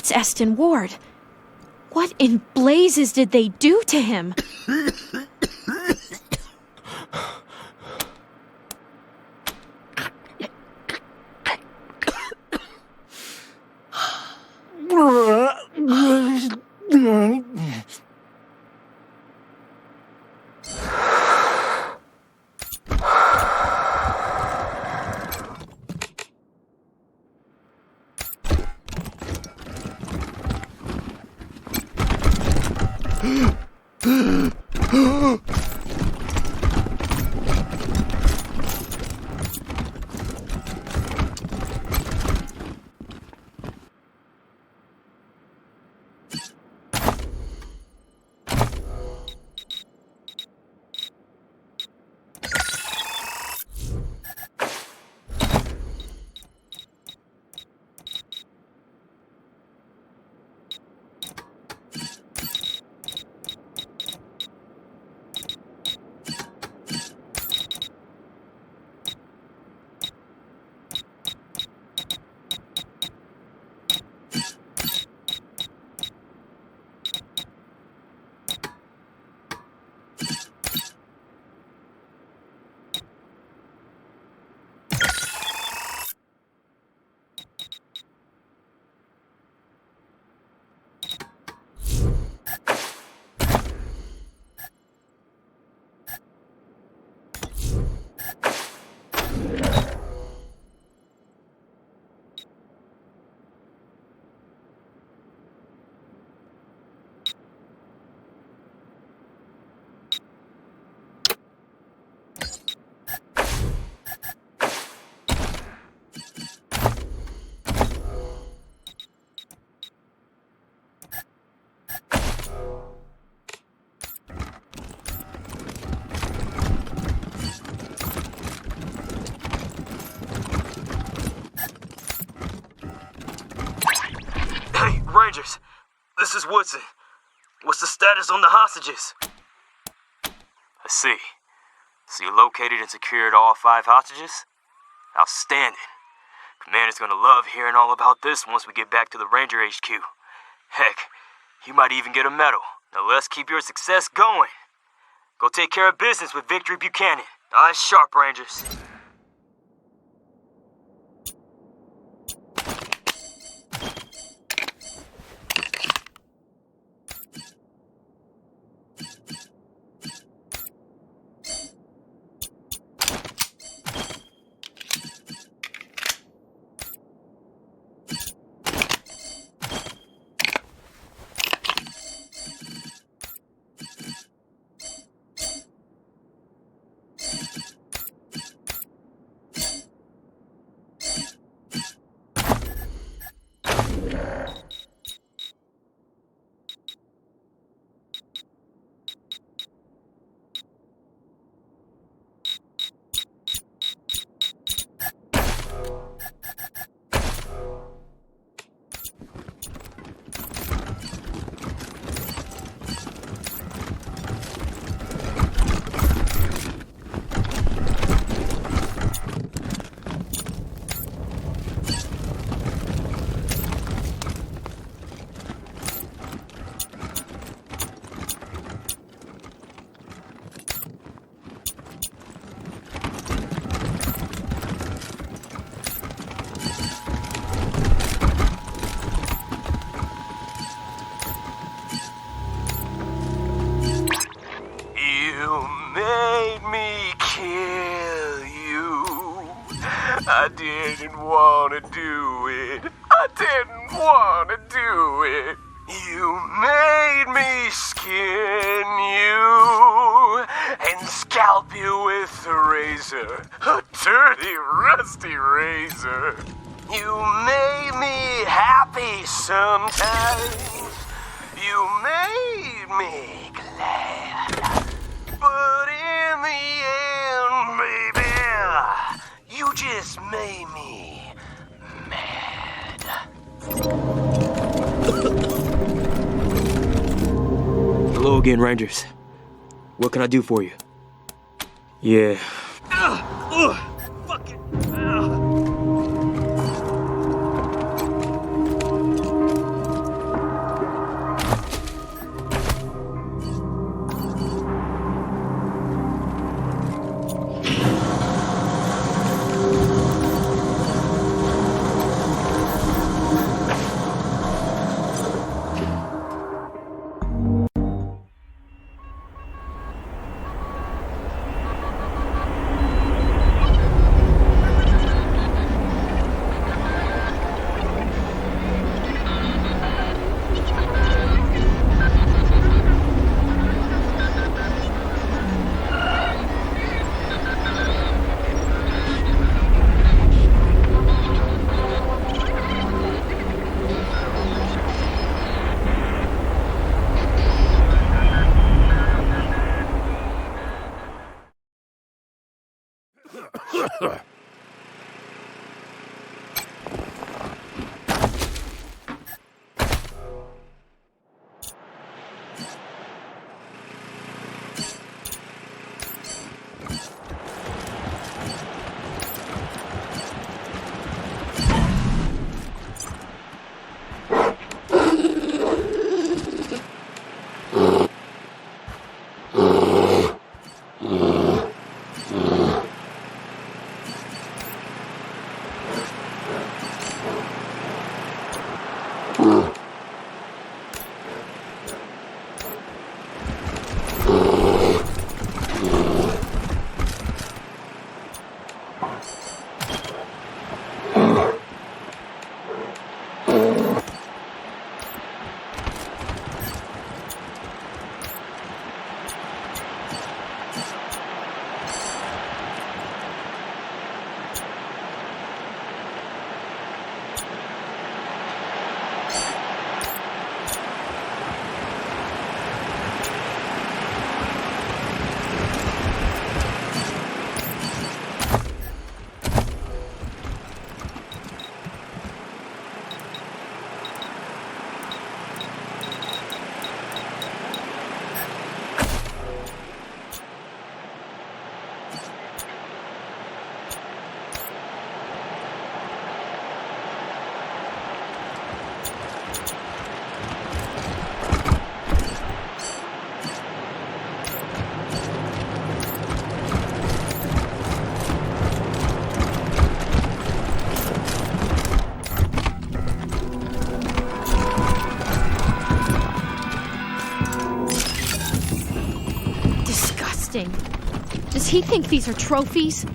That's Eston Ward. What in blazes did they do to him? Rangers, this is Woodson. What's the status on the hostages? I see. So you located and secured all 5 hostages? Outstanding. Commander's gonna love hearing all about this once we get back to the Ranger HQ. Heck, you might even get a medal. Now let's keep your success going. Go take care of business with Victory Buchanan. Eyes sharp, Rangers. I didn't want to do it. I didn't want to do it. You made me skin you and scalp you with a razor, a dirty, rusty razor. You made me happy sometimes. You made me glad. But in the end, baby, you just made me mad. Hello again, Rangers. What can I do for you? Yeah. Fuck it. interesting. Does he think these are trophies?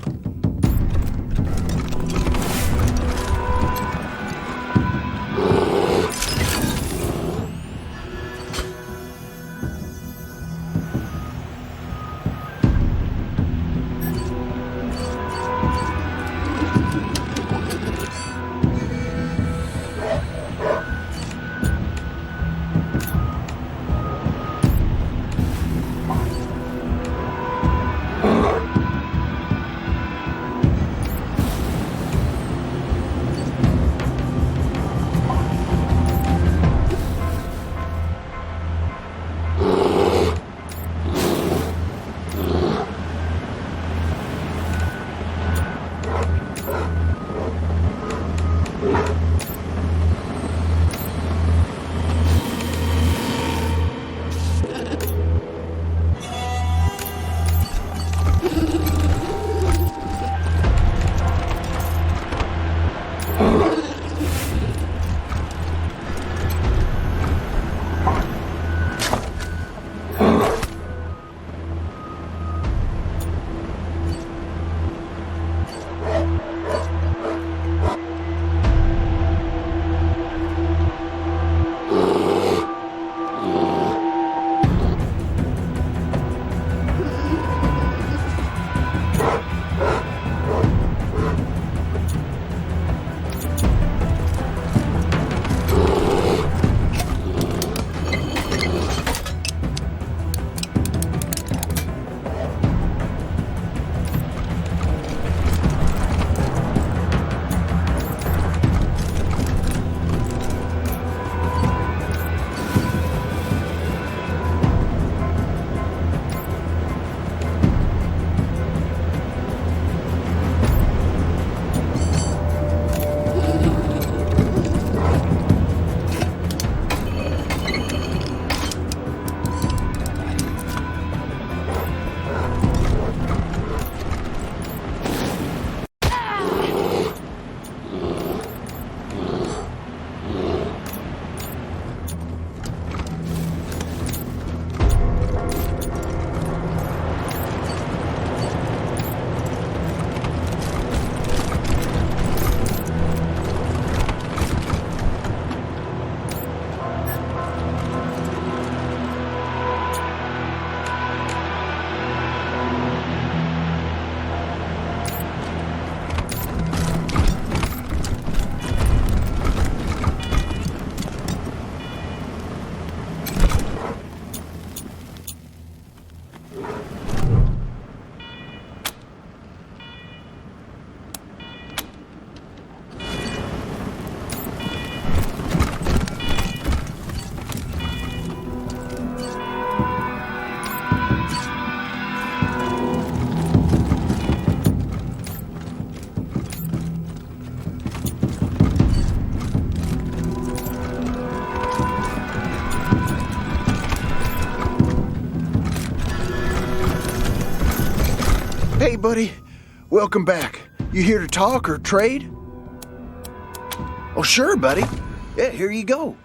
Hey, buddy. Welcome back. You here to talk or trade? Oh, sure, buddy. Yeah, here you go.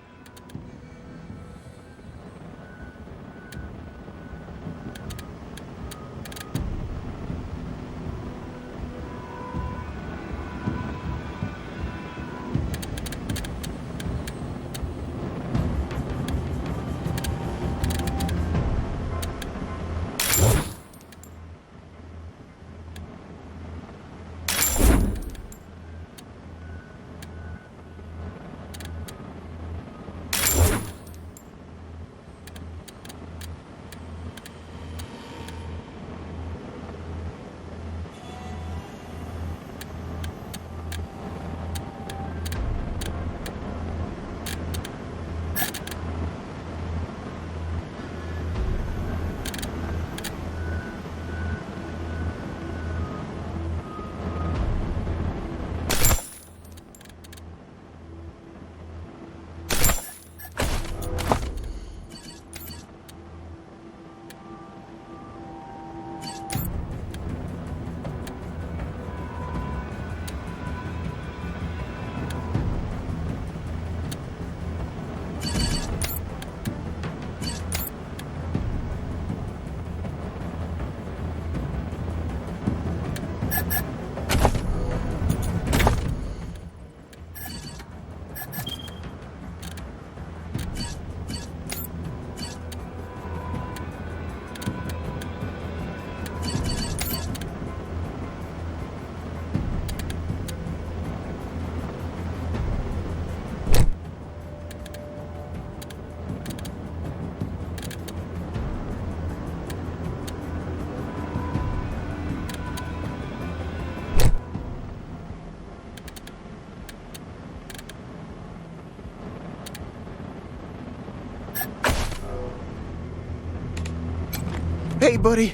Hey, buddy.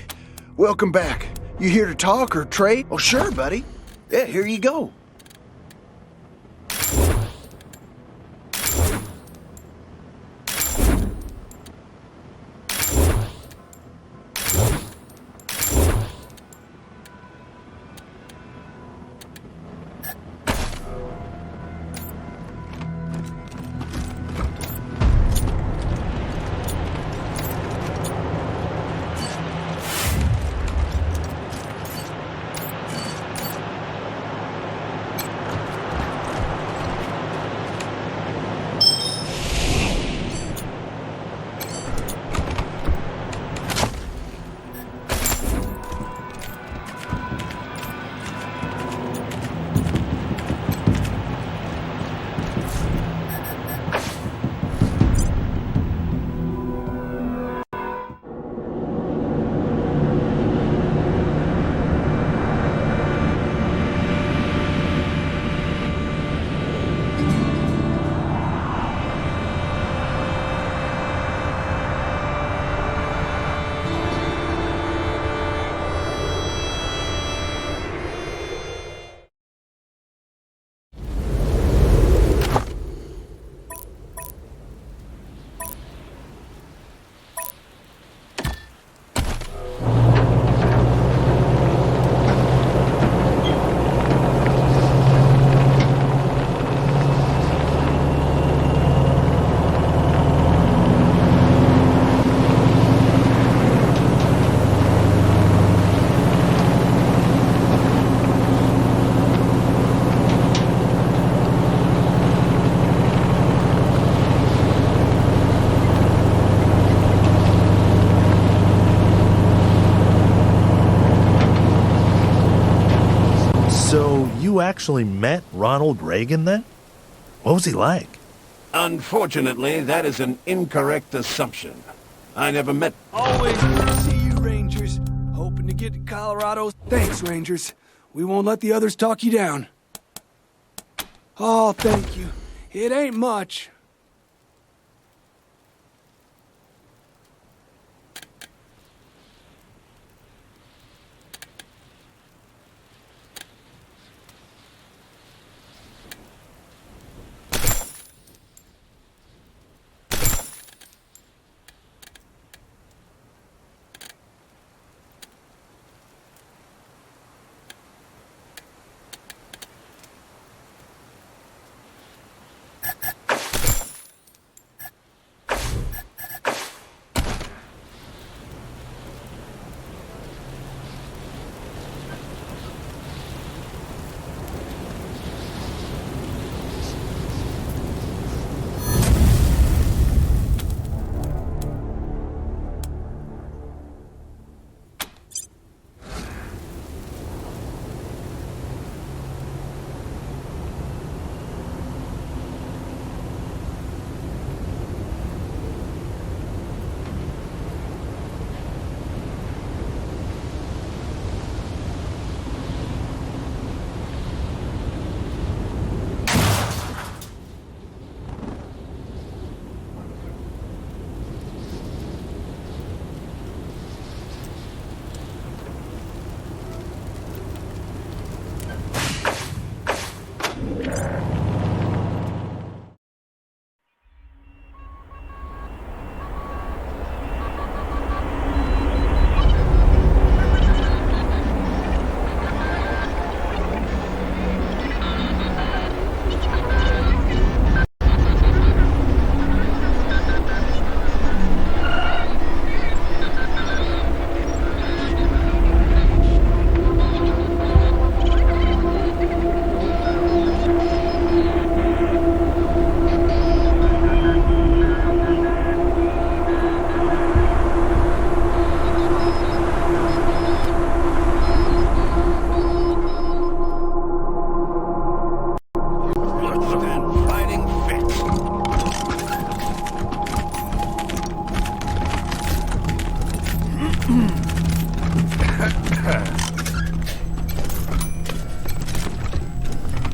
Welcome back. You here to talk or trade? Oh, sure, buddy. Yeah, here you go. So you actually met Ronald Reagan then? What was he like? Unfortunately, that is an incorrect assumption. I never met... Always good to see you, Rangers. Hoping to get to Colorado. Thanks, Rangers. We won't let the others talk you down. Oh, thank you. It ain't much.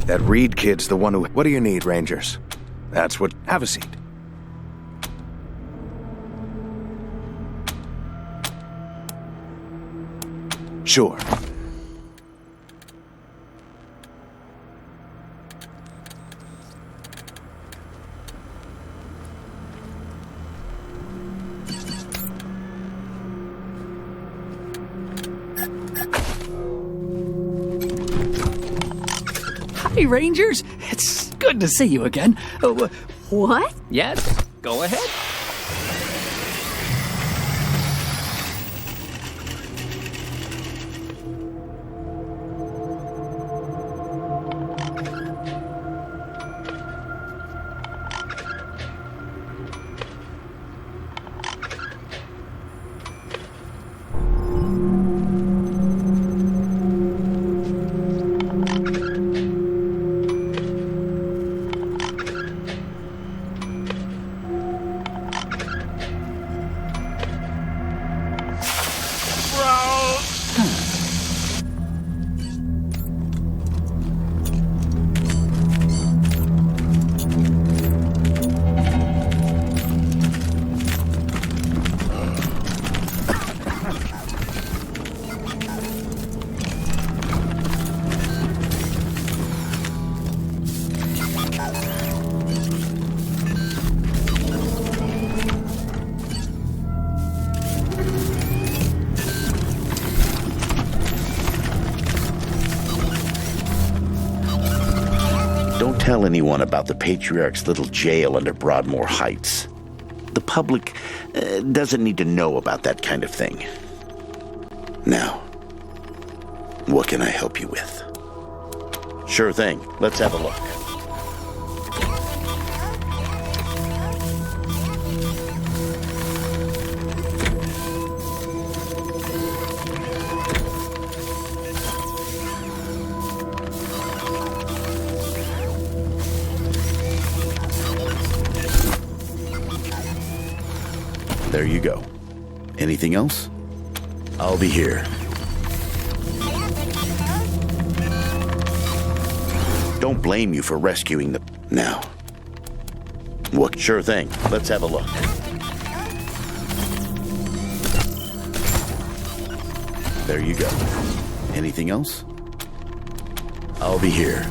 That Reed kid's the one who... What do you need, Rangers? That's what... Have a seat. Sure. Hi, Rangers. It's good to see you again. What? Yes, go ahead. Don't tell anyone about the Patriarch's little jail under Broadmoor Heights. The public doesn't need to know about that kind of thing. Now, what can I help you with? Sure thing. Let's have a look. There you go. Anything else? I'll be here. Don't blame you for rescuing the... Now. What? Sure thing. Let's have a look. There you go. Anything else? I'll be here.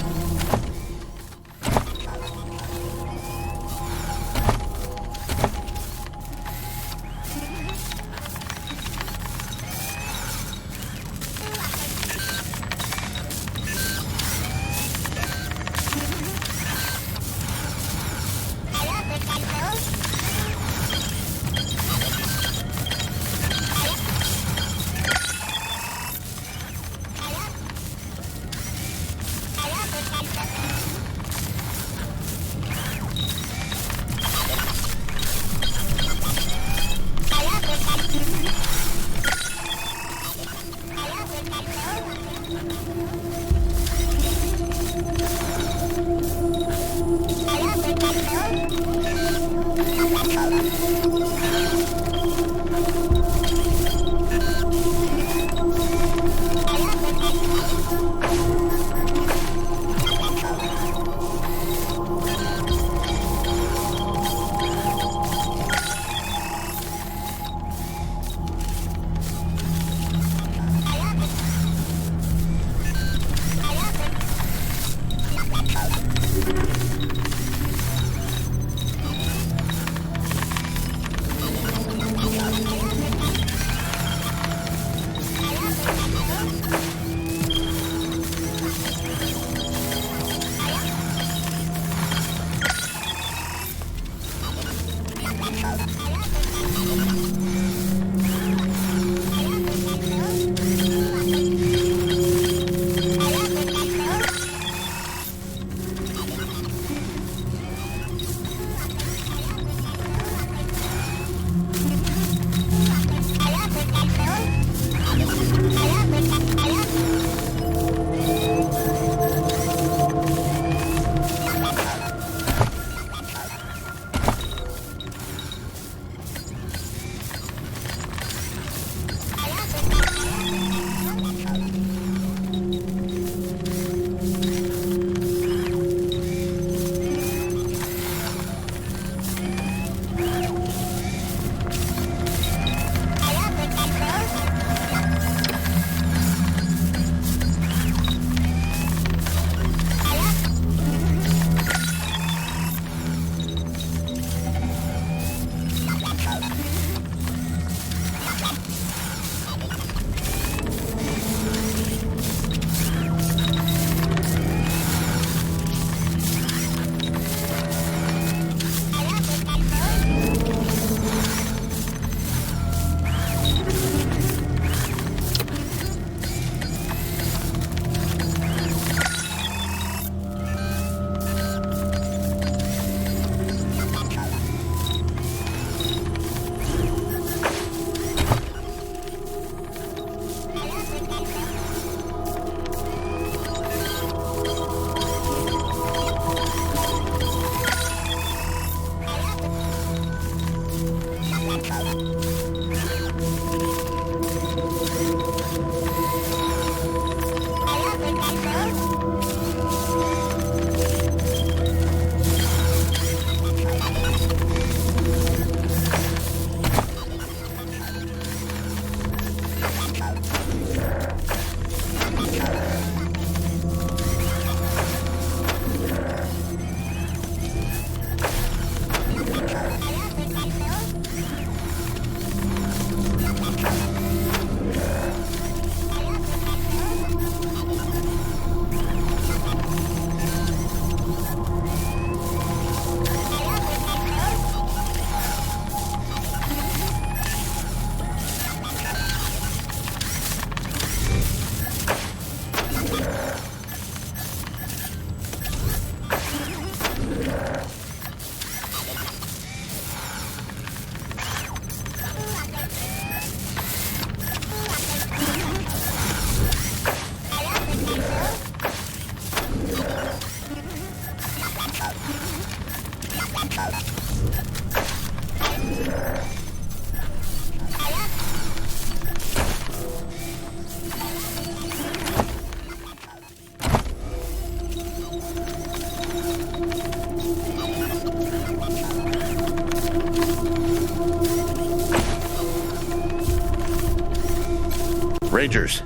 Rangers,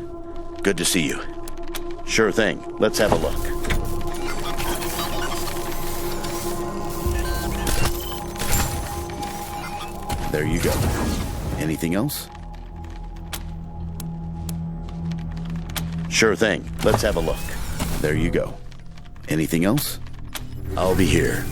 good to see you. Sure thing. Let's have a look. There you go. Anything else? Sure thing. Let's have a look. There you go. Anything else? I'll be here.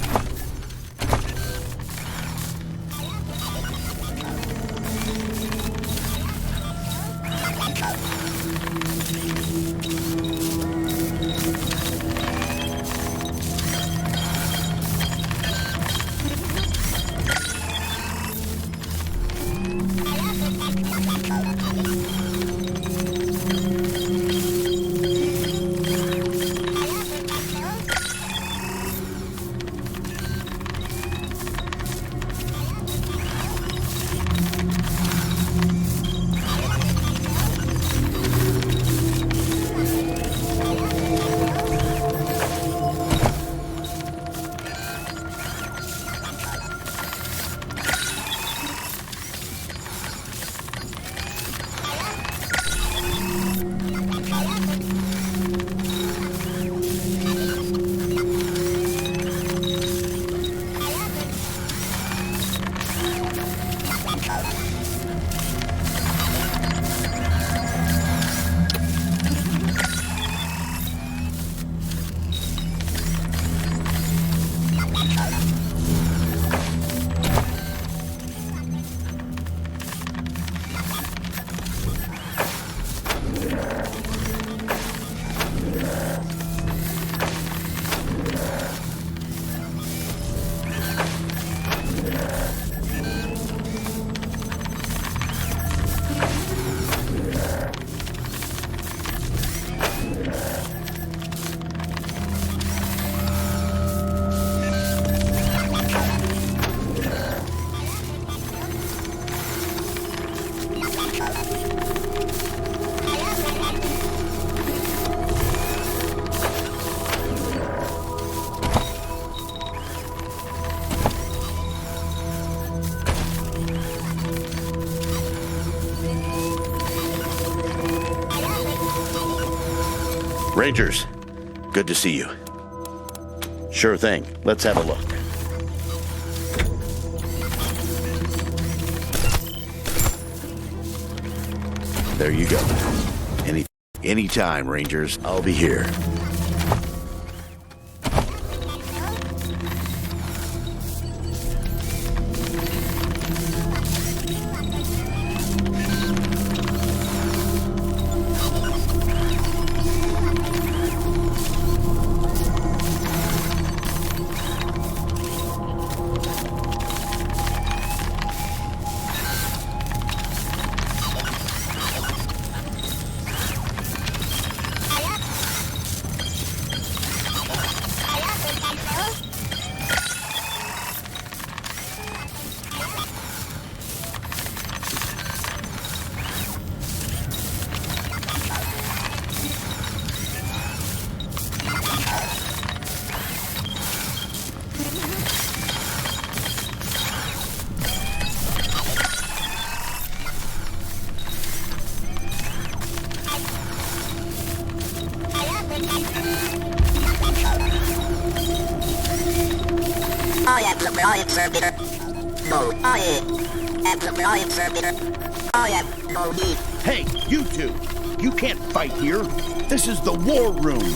Rangers, good to see you. Sure thing. Let's have a look. There you go. Anytime, Rangers. I'll be here. Amplified circuit. No, I am. Amplified circuit. I am no need. Hey, you two! You can't fight here. This is the war room.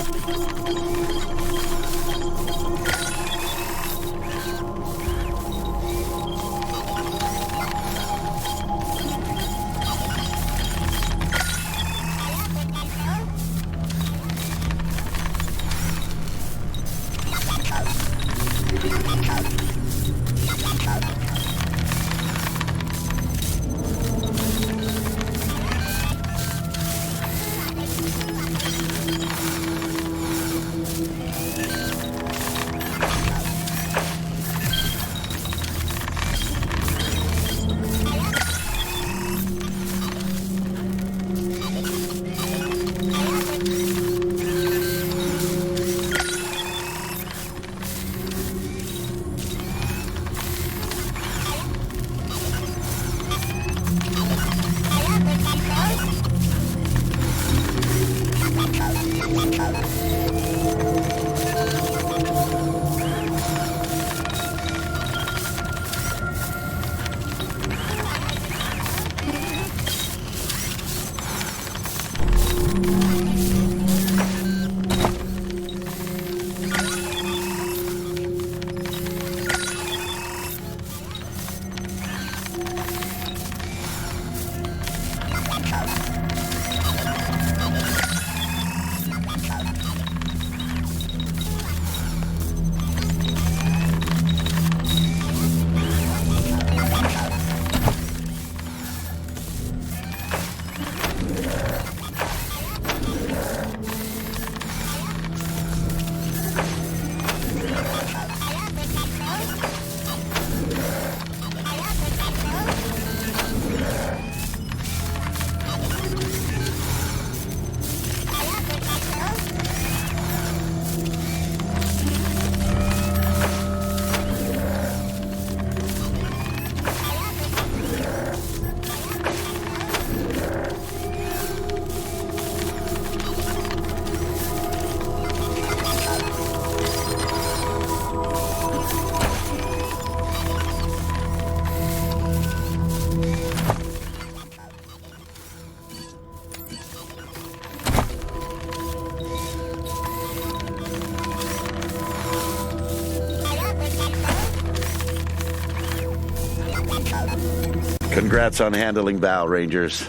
Congrats on handling Val, Rangers.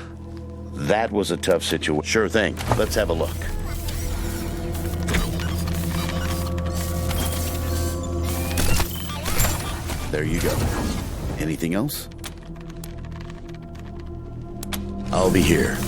That was a tough situation. Sure thing. Let's have a look. There you go. Anything else? I'll be here.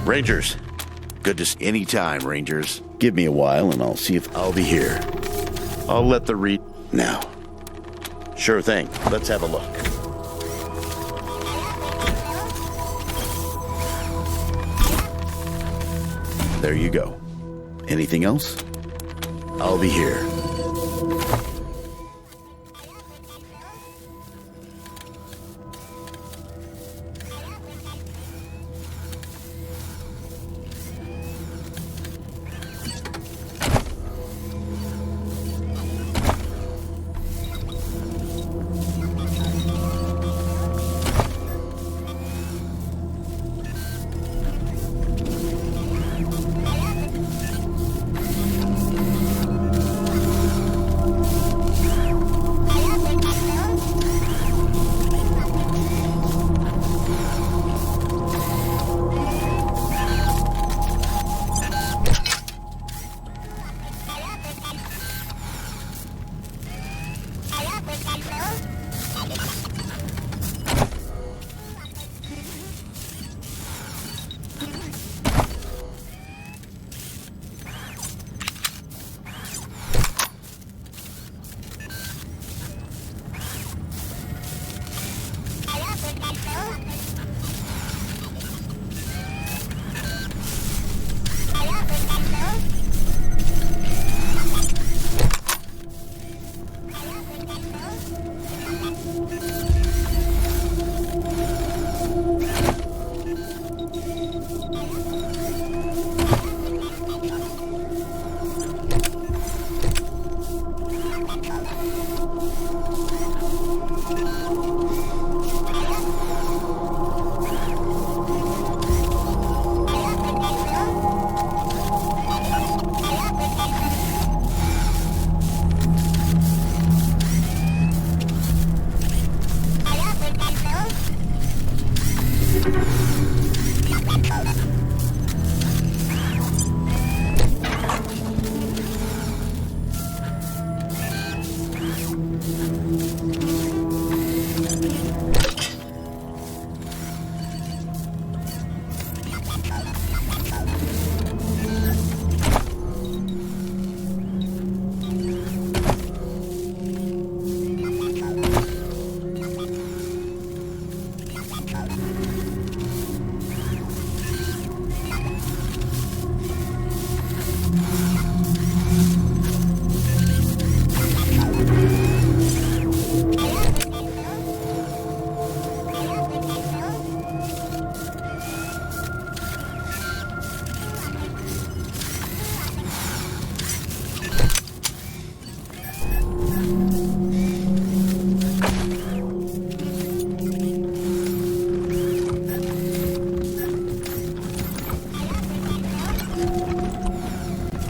Rangers, good to see anytime, Rangers. Give me a while and I'll see if I'll be here. I'll let the read now. Sure thing. Let's have a look. There you go. Anything else? I'll be here.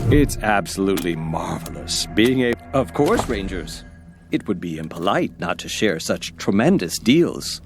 It's absolutely marvelous being a... Of course, Rangers. It would be impolite not to share such tremendous deals.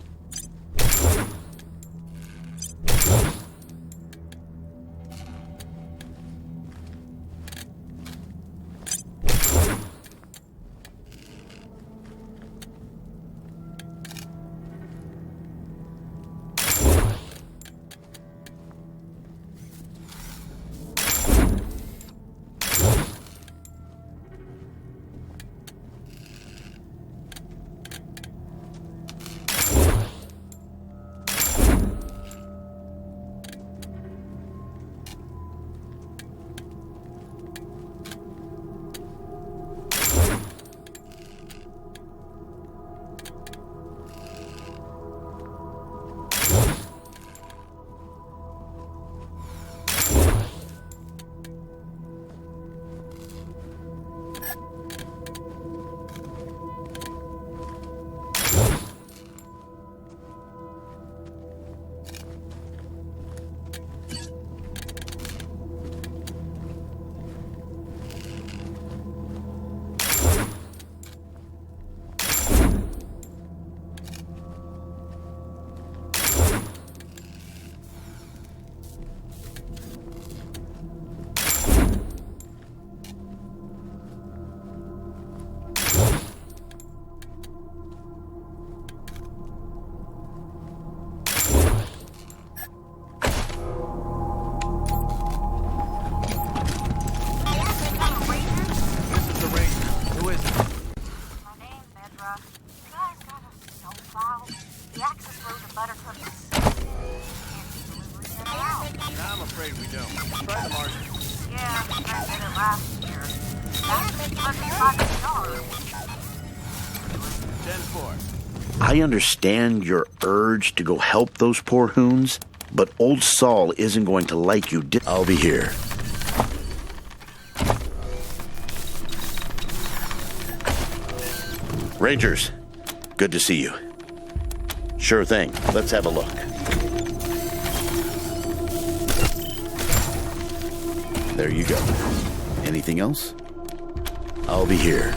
Yeah, I did it last year. That makes $5 10-4. I understand your urge to go help those poor hoons, but old Saul isn't going to like you. I'll be here. Rangers, good to see you. Sure thing. Let's have a look. There you go. Anything else? I'll be here.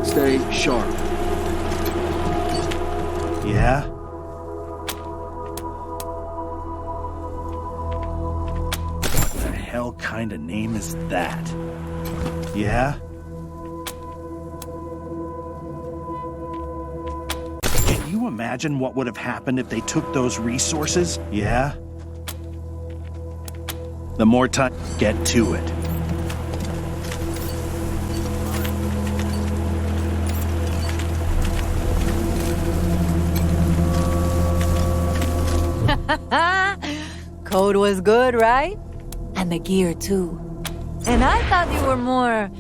Stay sharp. Yeah? What the hell kind of name is that? Yeah? Can you imagine what would have happened if they took those resources? Yeah? The more time, get to it. Code was good, right? And the gear, too. And I thought you were more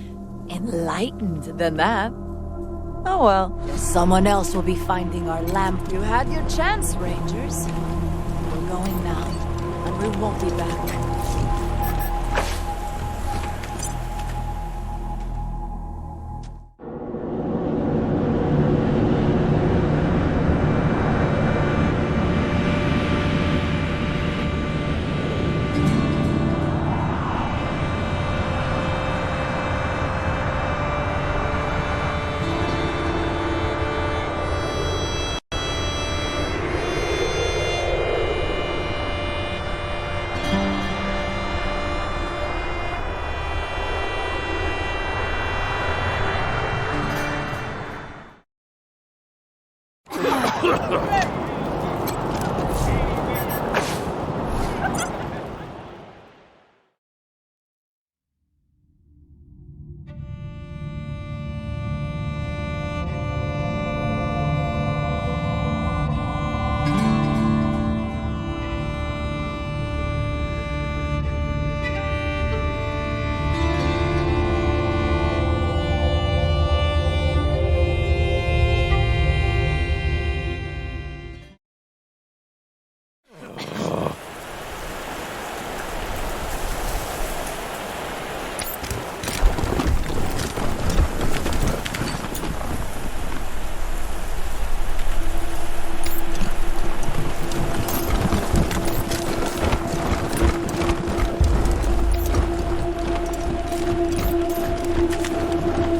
enlightened than that. Oh well, someone else will be finding our lamp. You had your chance, Rangers. We're going now, and we won't be back.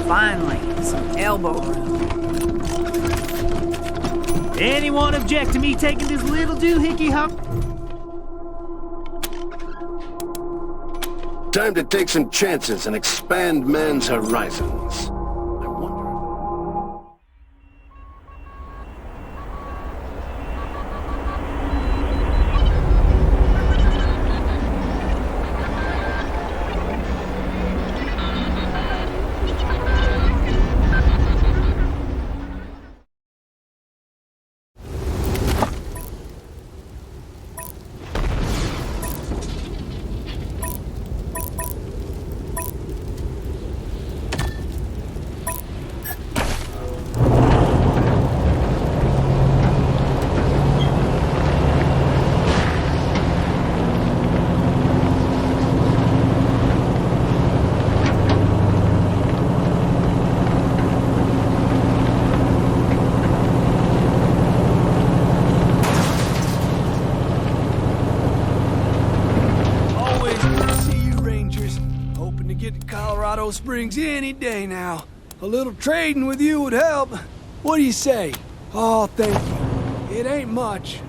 Finally, some elbow room. Anyone object to me taking this little doohickey hop? Time to take some chances and expand man's horizons. Colorado Springs any day now. A little trading with you would help. What do you say? Oh, thank you. It ain't much.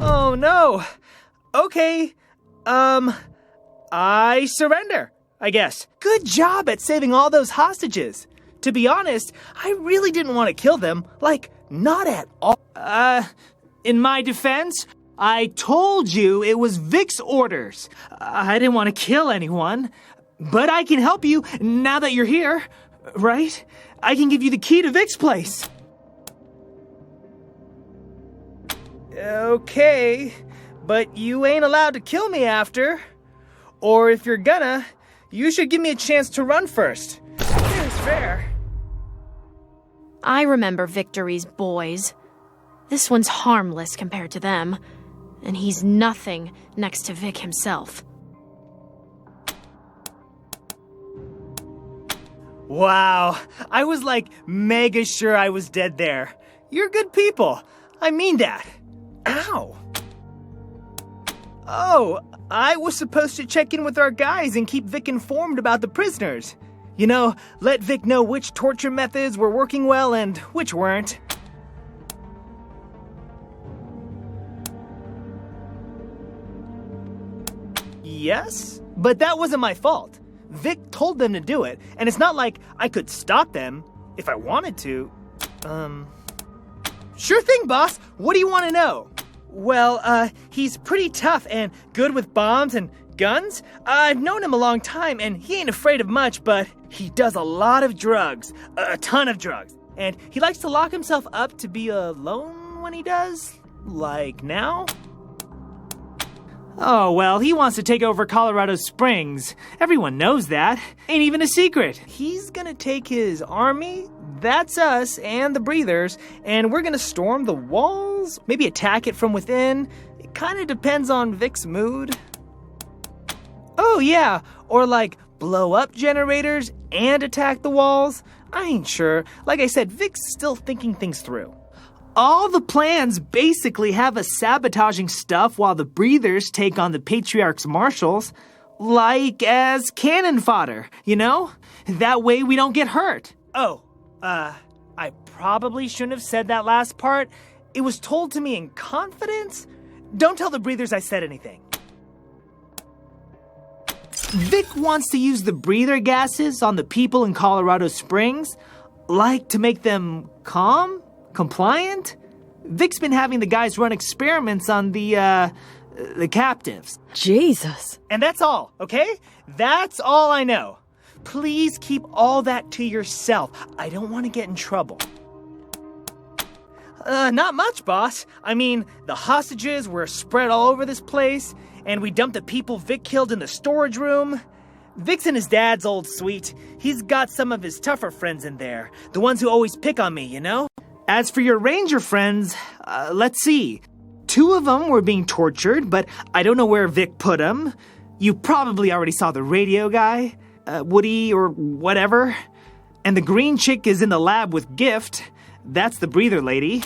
Oh no! Okay, I surrender, I guess. Good job at saving all those hostages. To be honest, I really didn't want to kill them. Like, not at all. In my defense, I told you it was Vic's orders. I didn't want to kill anyone. But I can help you now that you're here, right? I can give you the key to Vic's place. Okay, but you ain't allowed to kill me after. Or if you're gonna, you should give me a chance to run first. Seems fair. I remember Victory's boys. This one's harmless compared to them, and he's nothing next to Vic himself. Wow, I was like mega sure I was dead there. You're good people. I mean that. Ow. Oh, I was supposed to check in with our guys and keep Vic informed about the prisoners. You know, let Vic know which torture methods were working well and which weren't. Yes, but that wasn't my fault. Vic told them to do it, and it's not like I could stop them if I wanted to. Sure thing, boss. What do you want to know? Well, he's pretty tough and good with bombs and guns. I've known him a long time, and he ain't afraid of much, but he does a lot of drugs. A ton of drugs. And he likes to lock himself up to be alone when he does. Like now? Oh, well, he wants to take over Colorado Springs. Everyone knows that. Ain't even a secret. He's gonna take his army, that's us, and the breathers, and we're gonna storm the walls, maybe attack it from within. It kinda depends on Vic's mood. Oh, yeah, or like blow up generators and attack the walls. I ain't sure. Like I said, Vic's still thinking things through. All the plans basically have us sabotaging stuff while the breathers take on the Patriarch's marshals, like as cannon fodder, you know? That way we don't get hurt. Oh, I probably shouldn't have said that last part. It was told to me in confidence. Don't tell the breathers I said anything. Vic wants to use the breather gases on the people in Colorado Springs, like to make them calm? Compliant? Vic's been having the guys run experiments on the captives. Jesus. And that's all, okay? That's all I know. Please keep all that to yourself. I don't want to get in trouble. Not much, boss. I mean, the hostages were spread all over this place, and we dumped the people Vic killed in the storage room. Vic's in his dad's old suite. He's got some of his tougher friends in there. The ones who always pick on me, you know? As for your ranger friends, let's see. 2 of them were being tortured, but I don't know where Vic put them. You probably already saw the radio guy, Woody or whatever. And the green chick is in the lab with Gift. That's the breather lady.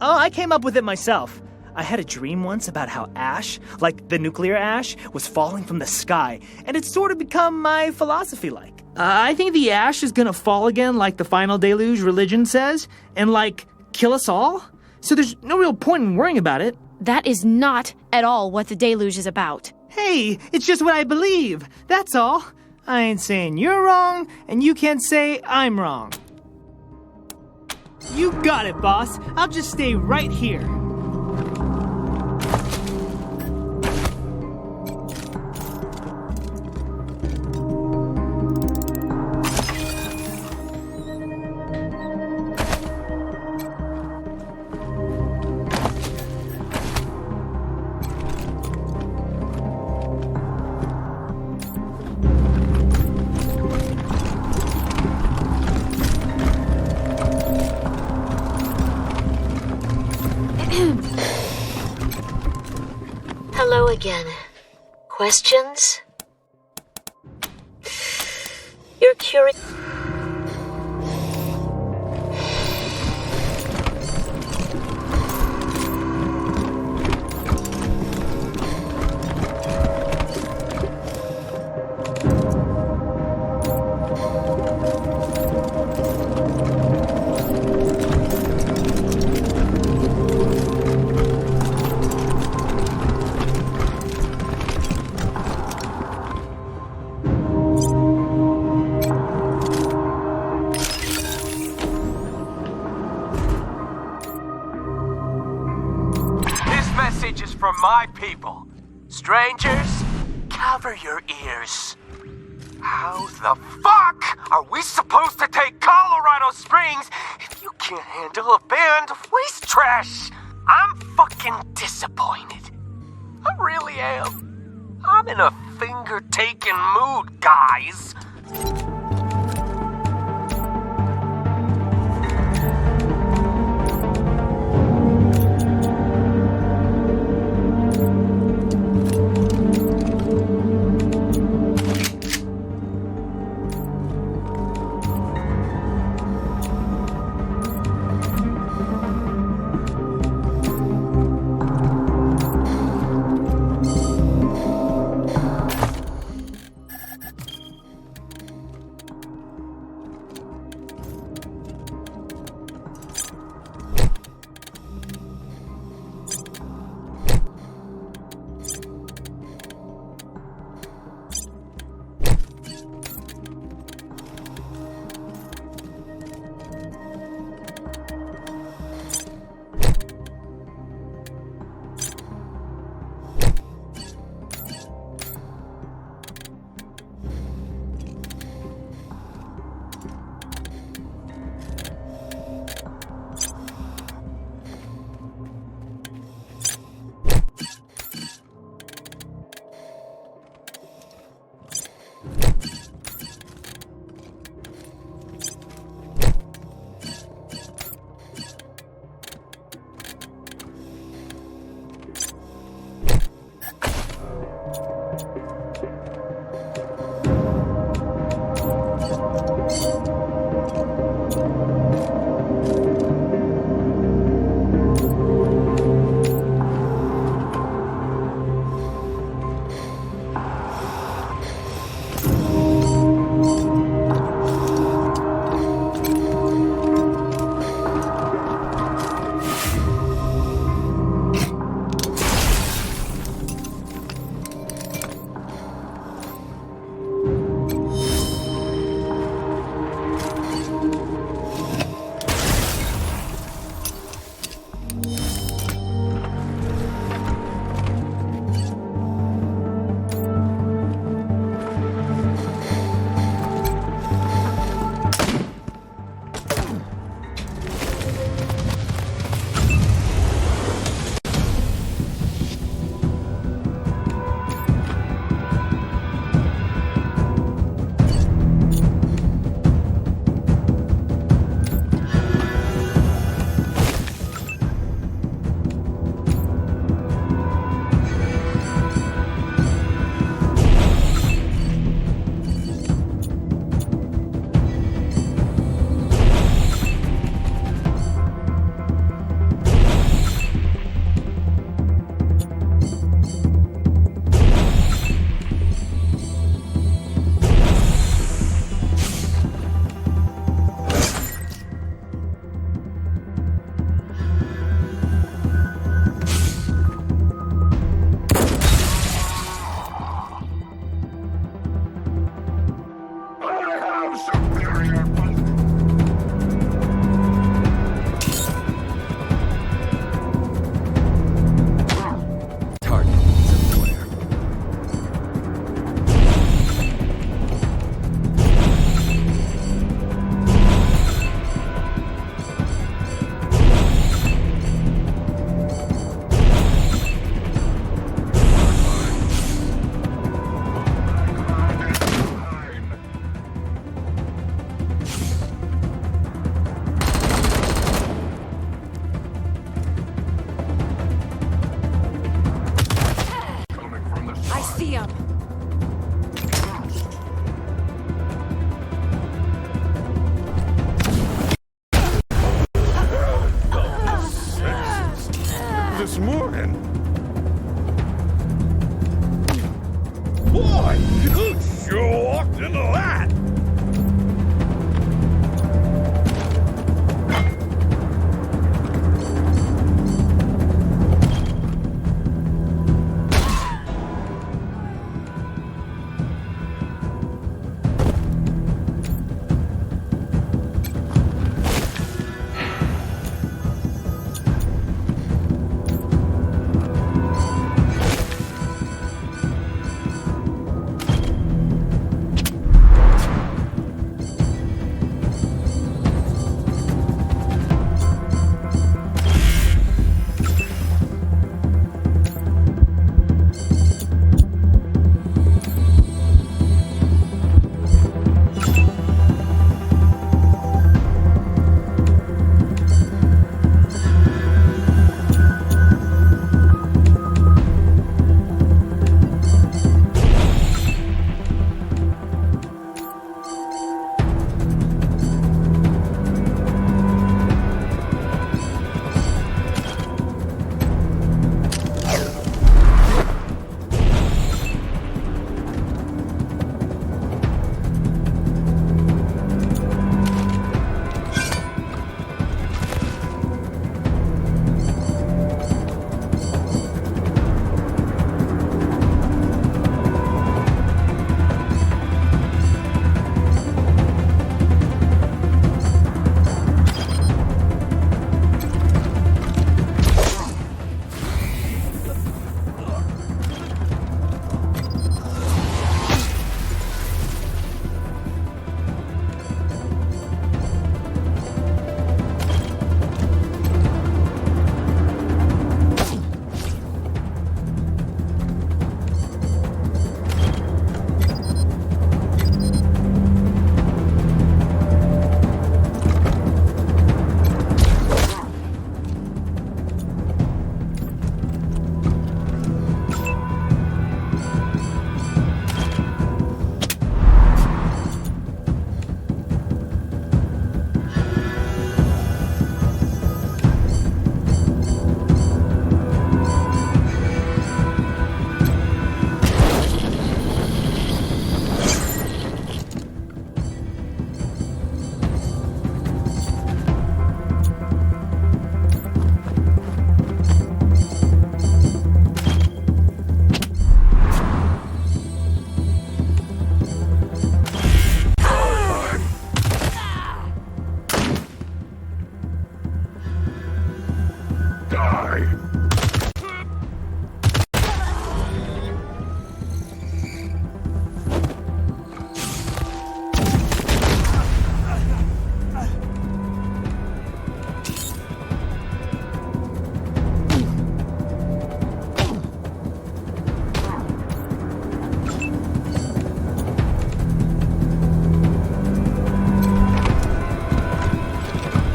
Oh, I came up with it myself. I had a dream once about how ash, like the nuclear ash, was falling from the sky, and it's sort of become my philosophy like. I think the ash is gonna fall again like the final deluge religion says, and like, kill us all? So there's no real point in worrying about it. That is not at all what the deluge is about. Hey, it's just what I believe, that's all. I ain't saying you're wrong, and you can't say I'm wrong. You got it, boss. I'll just stay right here. Hello again. Questions? You're curious. From my people. Strangers, cover your ears. How the fuck are we supposed to take Colorado Springs if you can't handle a band of waste trash? I'm fucking disappointed. I really am. I'm in a finger-taking mood, guys. This morning. Boy, you sure walked into that!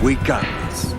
We got this.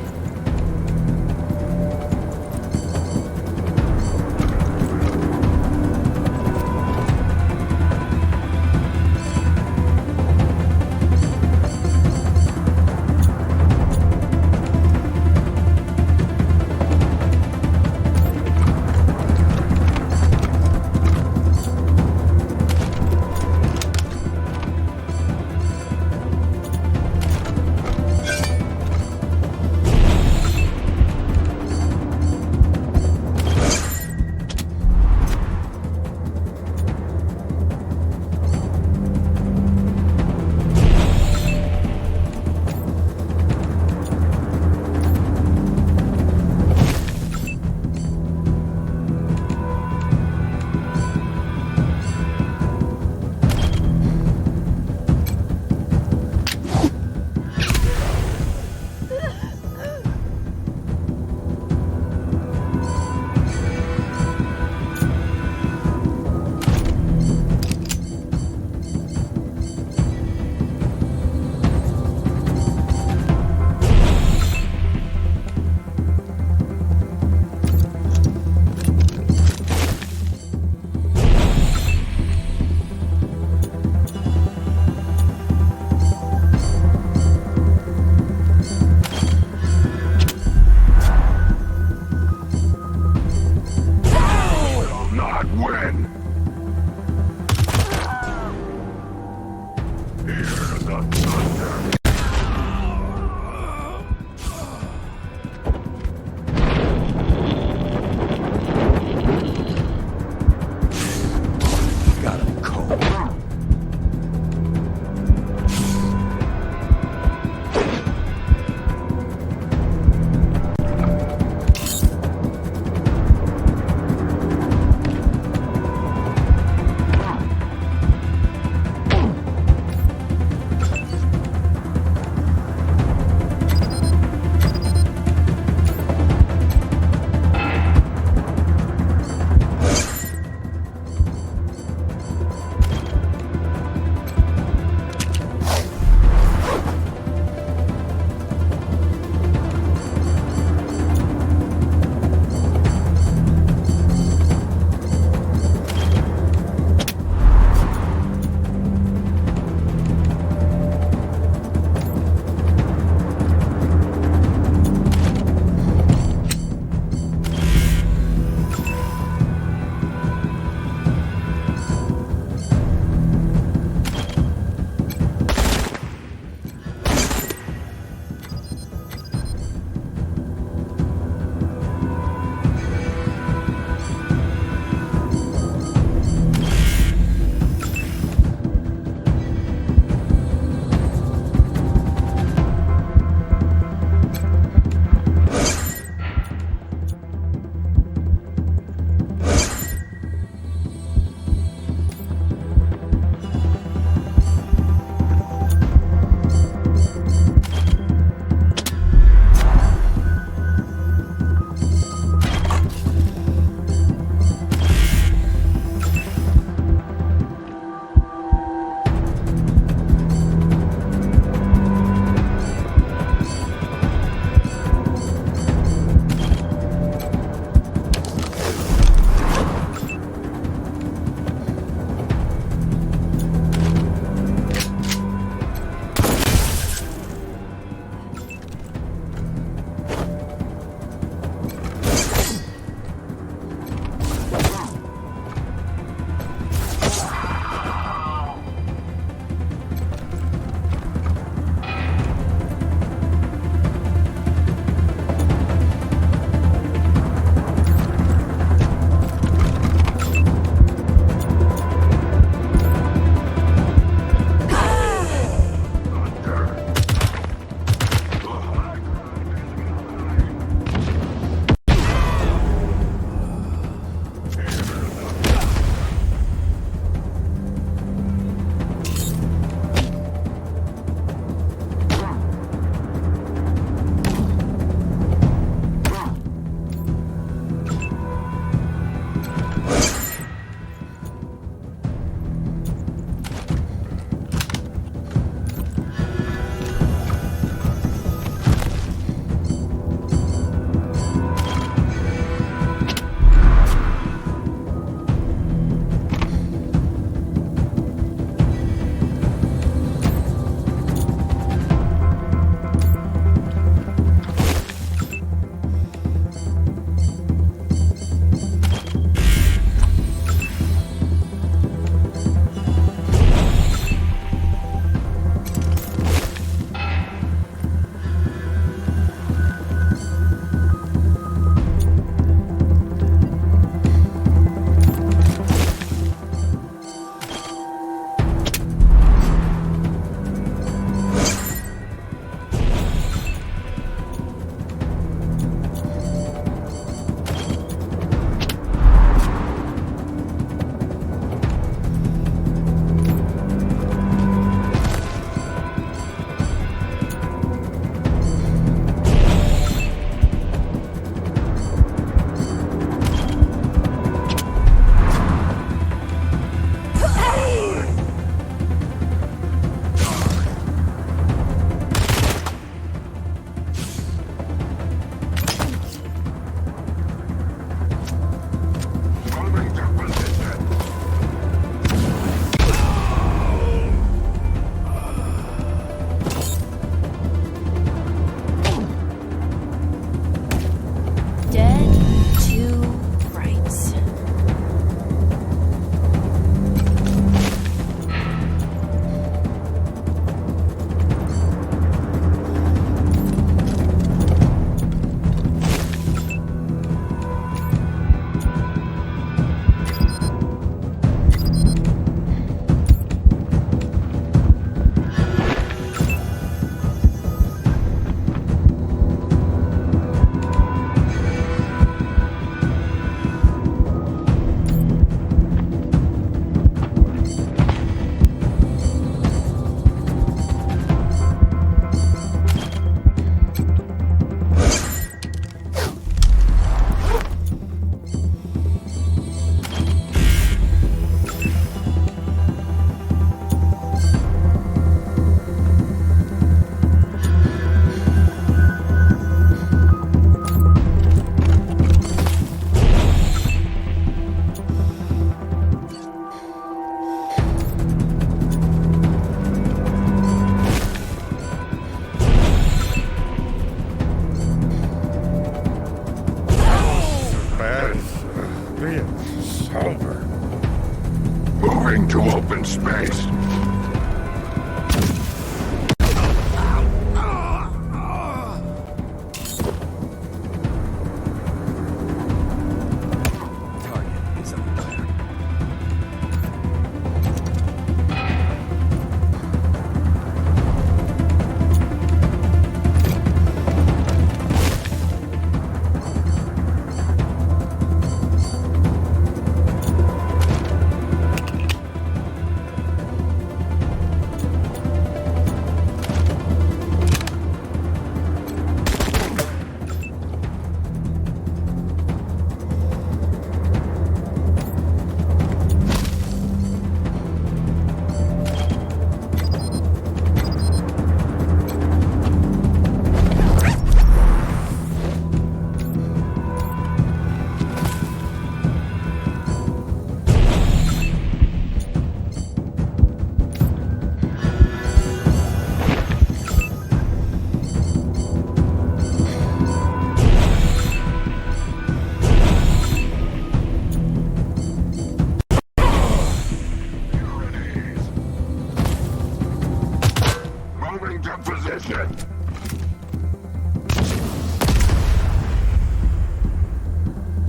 position!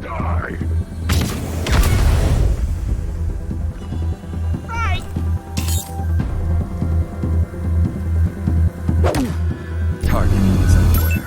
Die! Target is everywhere.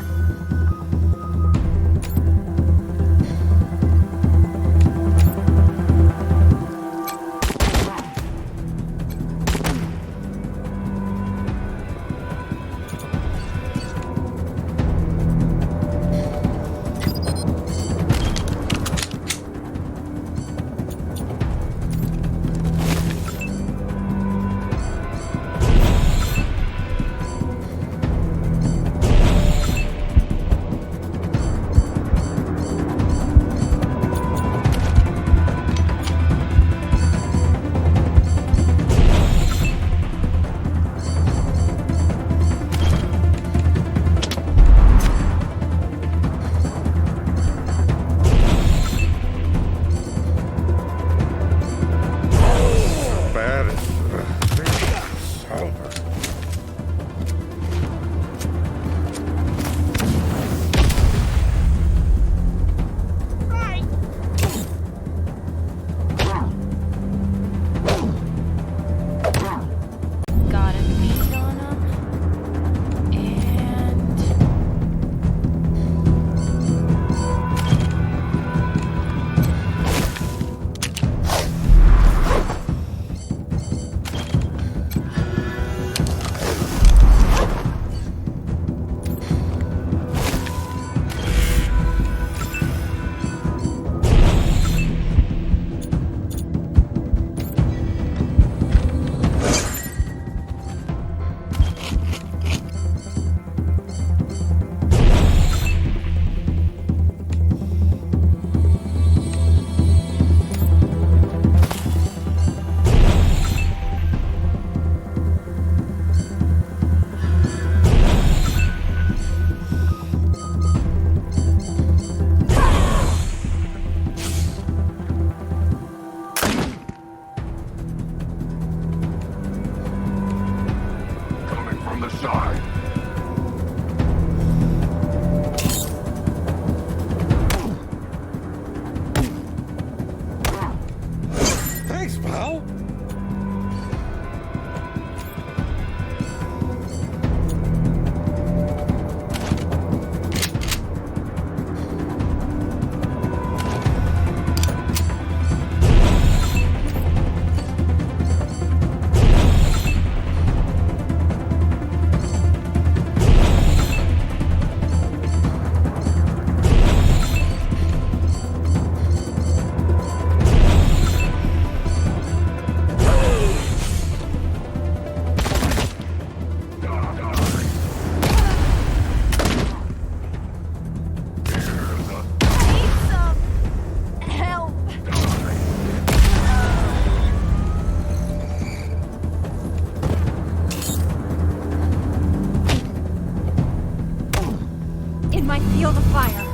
Got a beat on him. And... Coming from the side! Thanks, pal. In my field of fire.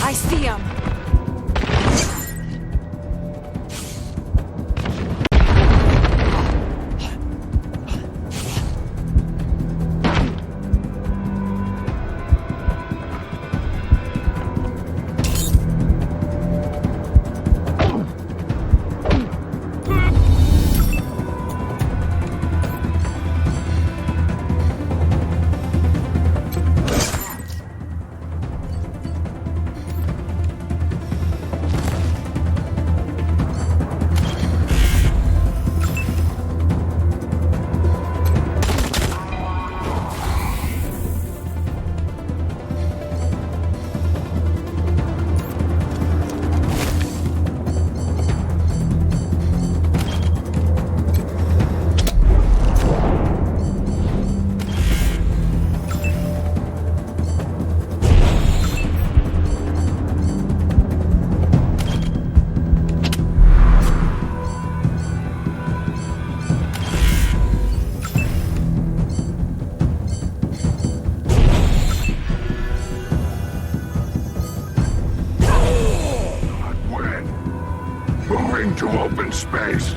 I see him. Moving to open space.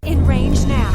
In range now.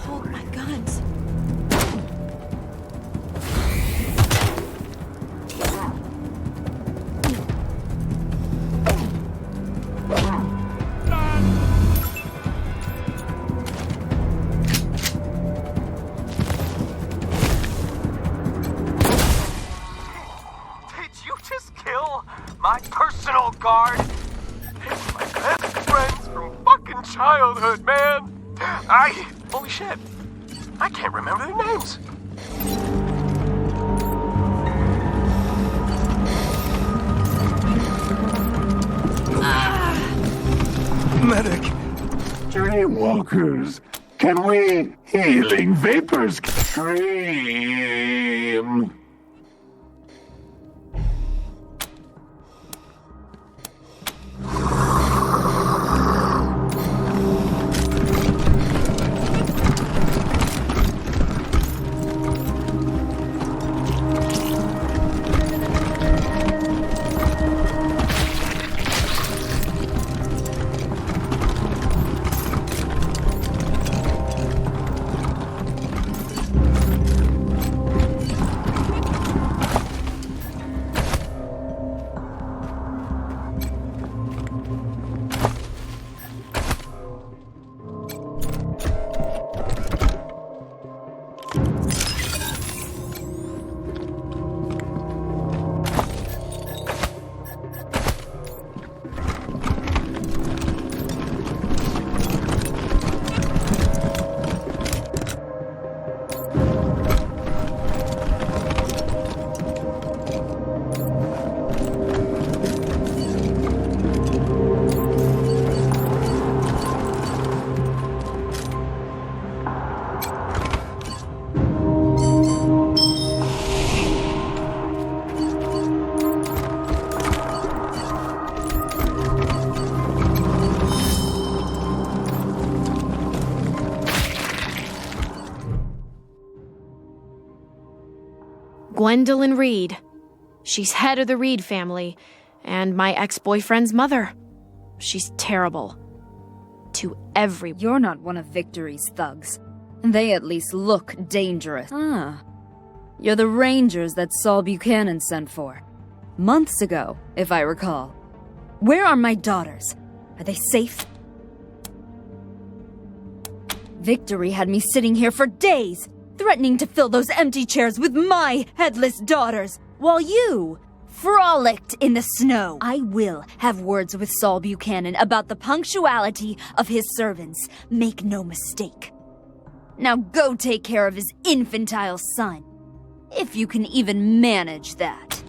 Hold my guns. Did you just kill my personal guard? It's my best friends from fucking childhood, man. Holy shit. I can't remember their names. Medic! Dreamwalkers, can we healing vapors dream? Gwendolyn Reed. She's head of the Reed family, and my ex-boyfriend's mother. She's terrible. To everyone. You're not one of Victory's thugs. They at least look dangerous. Ah. You're the Rangers that Saul Buchanan sent for. Months ago, if I recall. Where are my daughters? Are they safe? Victory had me sitting here for days, threatening to fill those empty chairs with my headless daughters, while you frolicked in the snow. I will have words with Saul Buchanan about the punctuality of his servants. Make no mistake. Now go take care of his infantile son, if you can even manage that.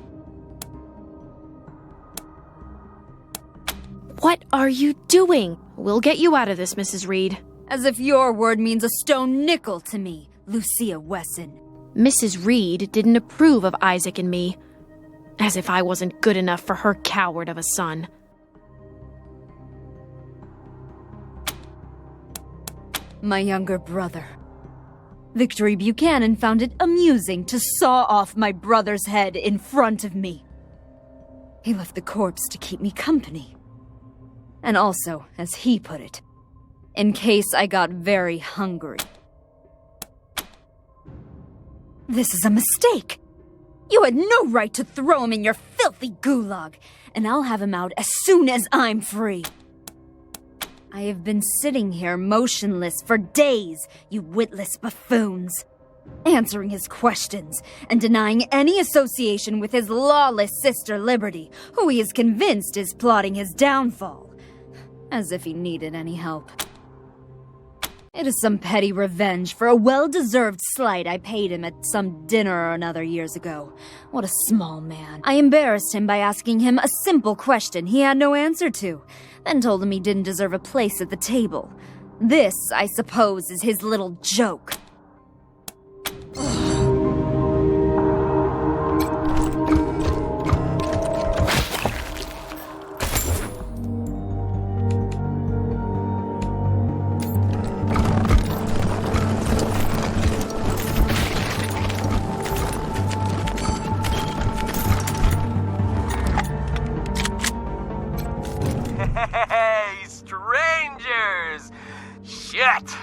What are you doing? We'll get you out of this, Mrs. Reed. As if your word means a stone nickel to me, Lucia Wesson. Mrs. Reed didn't approve of Isaac and me. As if I wasn't good enough for her coward of a son. My younger brother. Victory Buchanan found it amusing to saw off my brother's head in front of me. He left the corpse to keep me company. And also, as he put it, in case I got very hungry. This is a mistake. You had no right to throw him in your filthy gulag, and I'll have him out as soon as I'm free. I have been sitting here motionless for days, you witless buffoons, answering his questions and denying any association with his lawless sister Liberty, who he is convinced is plotting his downfall. As if he needed any help. It is some petty revenge for a well-deserved slight I paid him at some dinner or another years ago. What a small man. I embarrassed him by asking him a simple question he had no answer to, then told him he didn't deserve a place at the table. This, I suppose, is his little joke. Hey, strangers! Shit!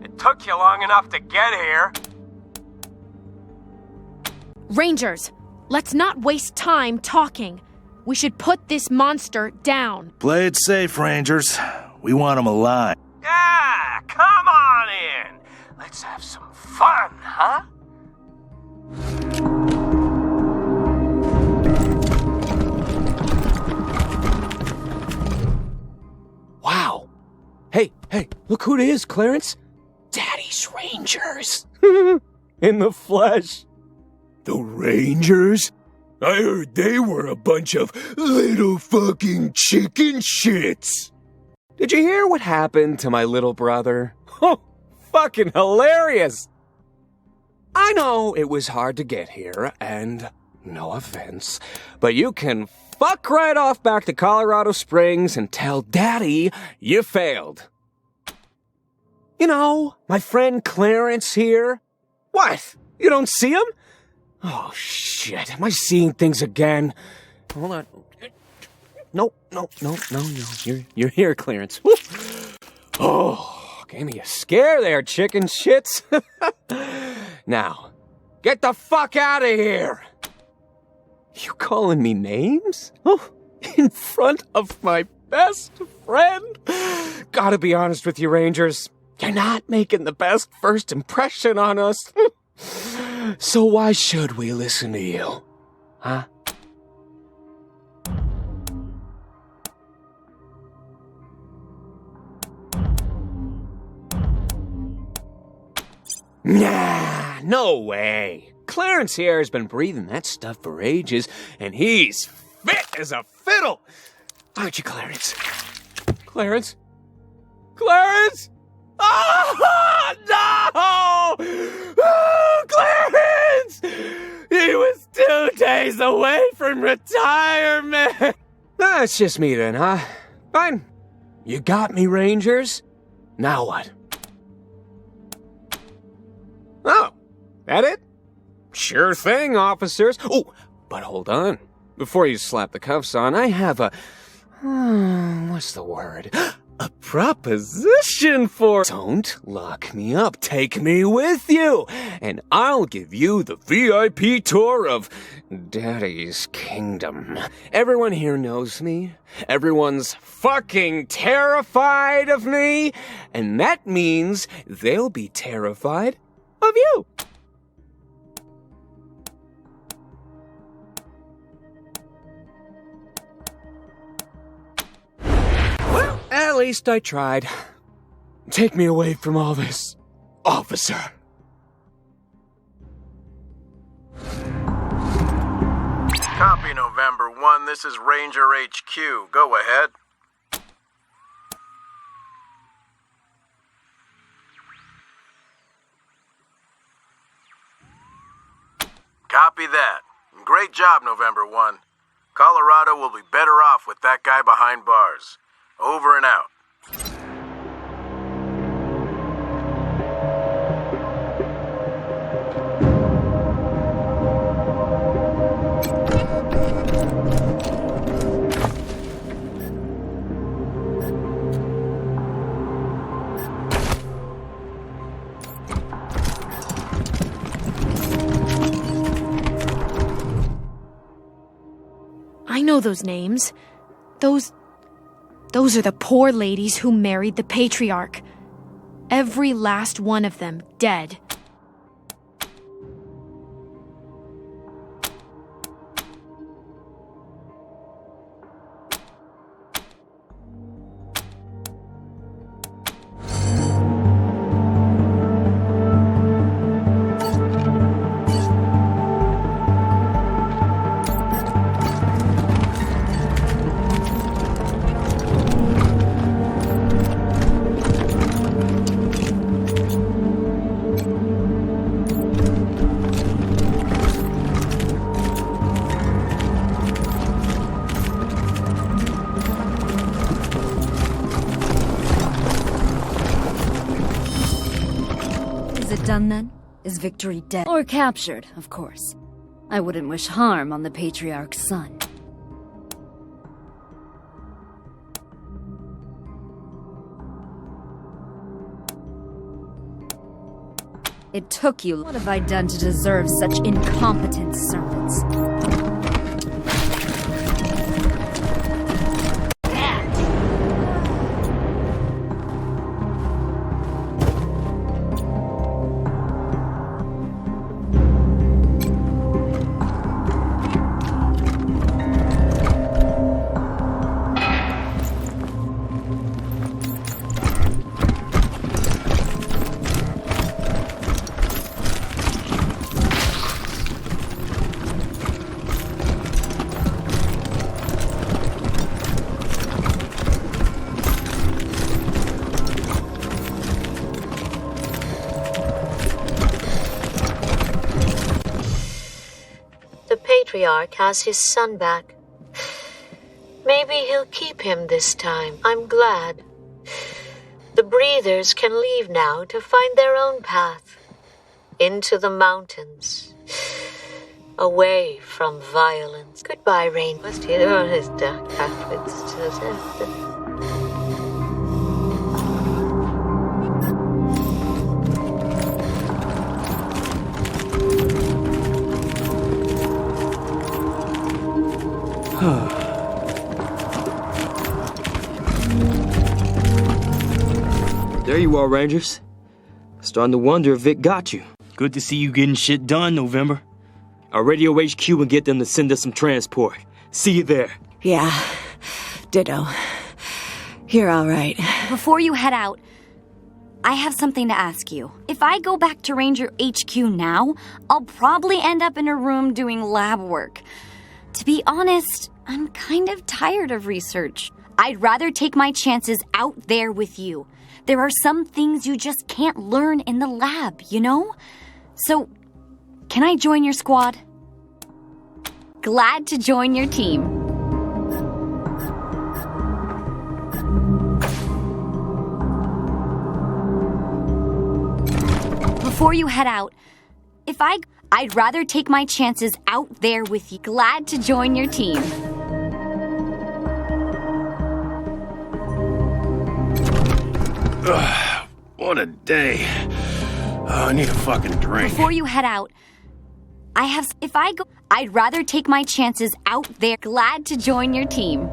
It took you long enough to get here. Rangers, let's not waste time talking. We should put this monster down. Play it safe, Rangers. We want him alive. Yeah, come on in. Let's have some fun, huh? Wow. Hey, look who it is, Clarence. Daddy's Rangers. In the flesh. The Rangers? I heard they were a bunch of little fucking chicken shits. Did you hear what happened to my little brother? Oh, fucking hilarious. I know it was hard to get here, and no offense, but you can fuck right off back to Colorado Springs and tell Daddy you failed. You know, my friend Clarence here. What? You don't see him? Oh, shit. Am I seeing things again? Hold on. No. You're here, Clarence. Woo. Oh, gave me a scare there, chicken shits. Now, get the fuck out of here. You calling me names? Oh, in front of my best friend? Gotta be honest with you, Rangers. You're not making the best first impression on us. So why should we listen to you? Huh? Nah, no way. Clarence here has been breathing that stuff for ages, and he's fit as a fiddle. Aren't you, Clarence? Clarence? Clarence? Oh, no! Oh, Clarence! He was 2 days away from retirement. That's just me then, huh? Fine. You got me, Rangers. Now what? Oh, that it? Sure thing, officers. Oh, but hold on. Before you slap the cuffs on, I have a... what's the word? A proposition for... Don't lock me up. Take me with you. And I'll give you the VIP tour of Daddy's Kingdom. Everyone here knows me. Everyone's fucking terrified of me. And that means they'll be terrified of you. Well, at least I tried. Take me away from all this, officer. Copy November 1, this is Ranger HQ. Go ahead. Copy that. Great job, November 1. Colorado will be better off with that guy behind bars. Over and out. I know those names. Those are the poor ladies who married the patriarch. Every last one of them dead. Done then? Is Victory dead? Or captured, of course. I wouldn't wish harm on the Patriarch's son. It took you. What have I done to deserve such incompetent servants? Patriarch has his son back. Maybe he'll keep him this time. I'm glad. The breathers can leave now to find their own path. Into the mountains. Away from violence. Goodbye, Rain. There you are, Rangers. Starting to wonder if Vic got you. Good to see you getting shit done, November. I'll radio HQ and get them to send us some transport. See you there. Yeah, ditto. You're all right. Before you head out, I have something to ask you. If I go back to Ranger HQ now, I'll probably end up in a room doing lab work. To be honest, I'm kind of tired of research. I'd rather take my chances out there with you. There are some things you just can't learn in the lab, you know? So, can I join your squad? Glad to join your team. Before you head out, I'd rather take my chances out there with you. Glad to join your team. Ugh, what a day. Oh, I need a fucking drink. Before you head out, I'd rather take my chances out there. Glad to join your team.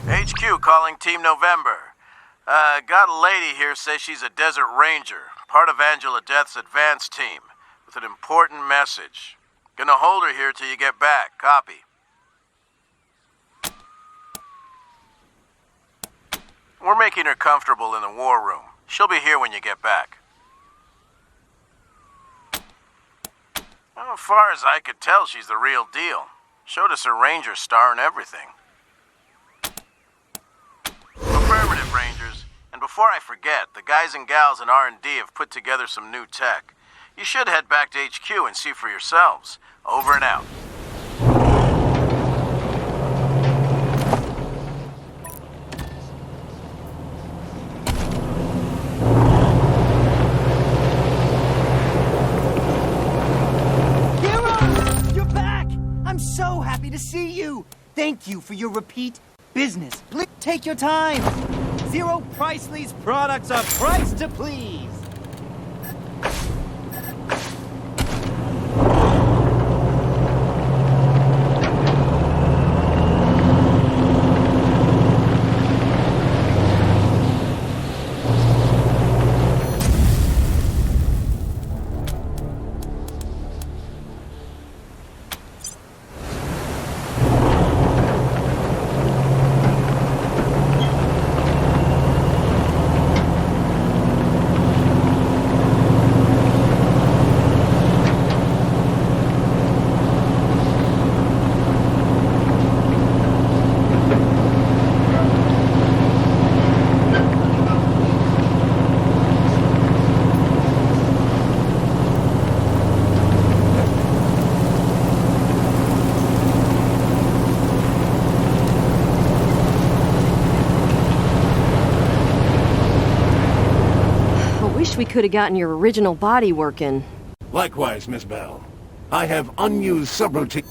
HQ calling Team November. Got a lady here says she's a Desert Ranger, part of Angela Death's advance team, with an important message. Gonna hold her here till you get back. Copy. We're making her comfortable in the war room. She'll be here when you get back. Well, as far as I could tell, she's the real deal. Showed us her Ranger star and everything. Affirmative, Rangers. And before I forget, the guys and gals in R&D have put together some new tech. You should head back to HQ and see for yourselves. Over and out. You're back! I'm so happy to see you! Thank you for your repeat business. Please take your time. Zero Priceley's products are priced to please. We could have gotten your original body working. Likewise, Miss Bell. I have unused subroutine.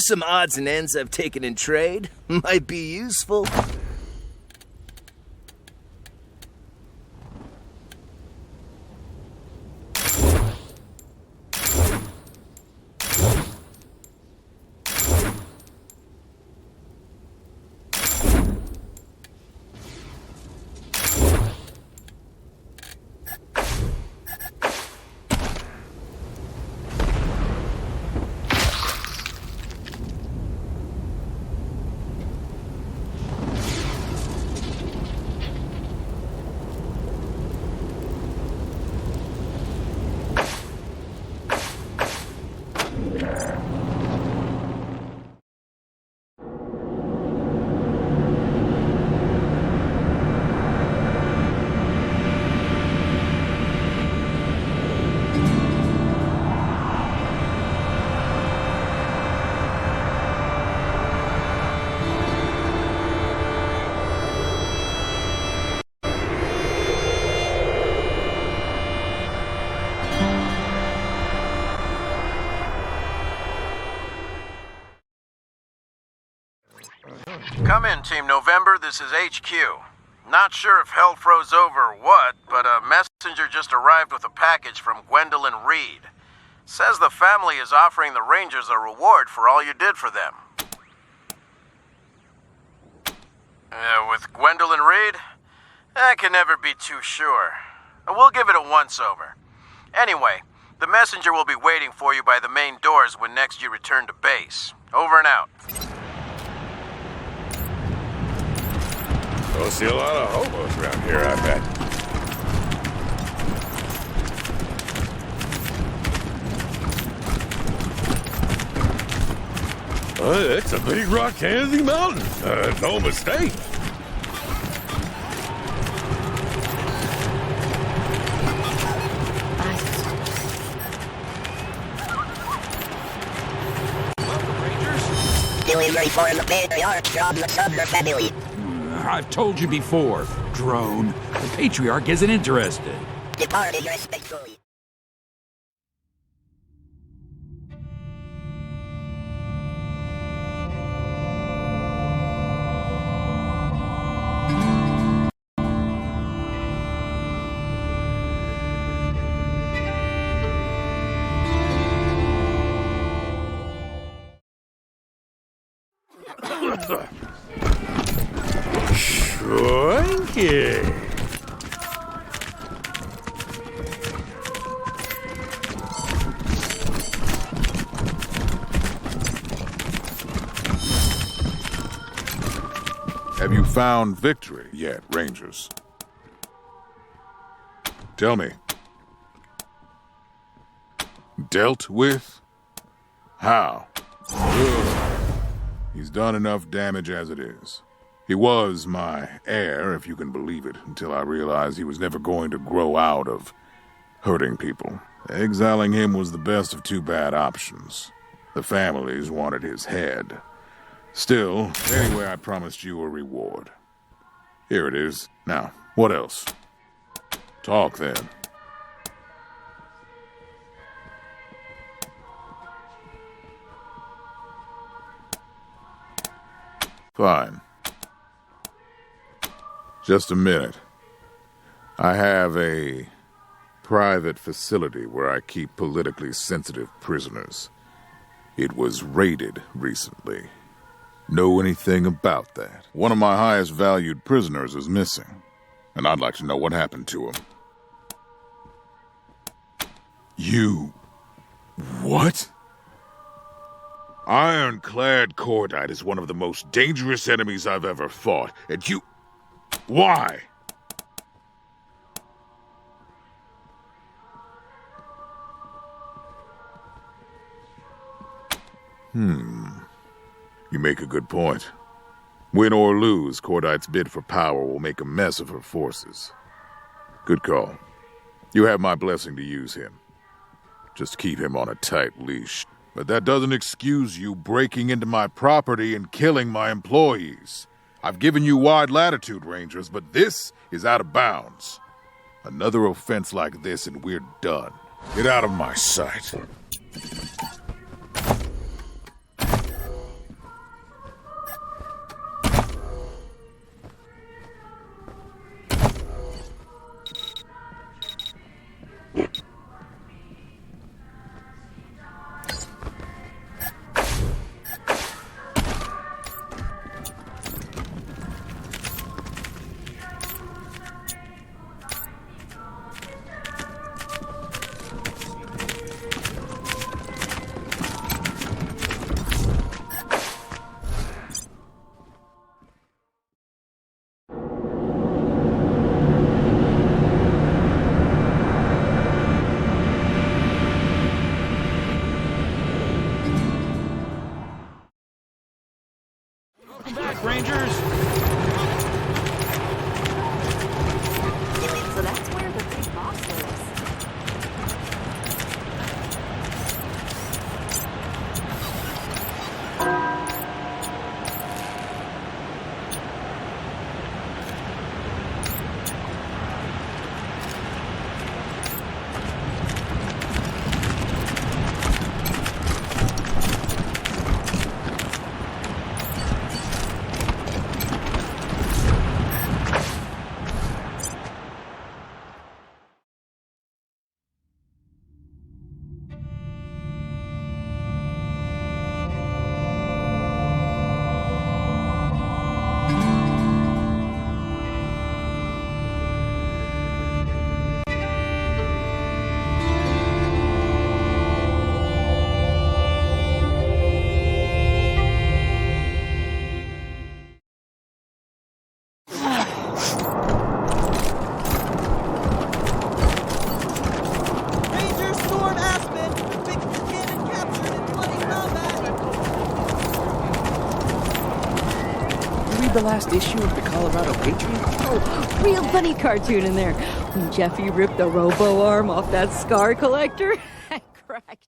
Some odds and ends I've taken in trade might be useful. Come in, Team November. This is HQ. Not sure if hell froze over or what, but a messenger just arrived with a package from Gwendolyn Reed. Says the family is offering the Rangers a reward for all you did for them. With Gwendolyn Reed? I can never be too sure. We'll give it a once-over. Anyway, the messenger will be waiting for you by the main doors when next you return to base. Over and out. You'll see a lot of hobos around here, I bet. It's a big rock candy mountain. No mistake. Delivery for the patriarch from the Sumner family. I've told you before, drone. The patriarch isn't interested. Departing respectfully. Shrunky. Have you found victory yet, Rangers? Tell me. Dealt with? How? Good. He's done enough damage as it is. He was my heir, if you can believe it, until I realized he was never going to grow out of hurting people. Exiling him was the best of two bad options. The families wanted his head. Still, anyway, I promised you a reward. Here it is. Now, what else? Talk then. Fine. Just a minute. I have a private facility where I keep politically sensitive prisoners. It was raided recently. Know anything about that? One of my highest valued prisoners is missing, and I'd like to know what happened to him. You... what? Ironclad Cordite is one of the most dangerous enemies I've ever fought, and you... why? You make a good point. Win or lose, Cordite's bid for power will make a mess of her forces. Good call. You have my blessing to use him. Just keep him on a tight leash. But that doesn't excuse you breaking into my property and killing my employees. I've given you wide latitude, Rangers, but this is out of bounds. Another offense like this and we're done. Get out of my sight. work, Rangers! So that's where the big boss lives. The last issue of the Colorado Patriot? Oh, real funny cartoon in there. When Jeffy ripped the robo arm off that scar collector. I cracked.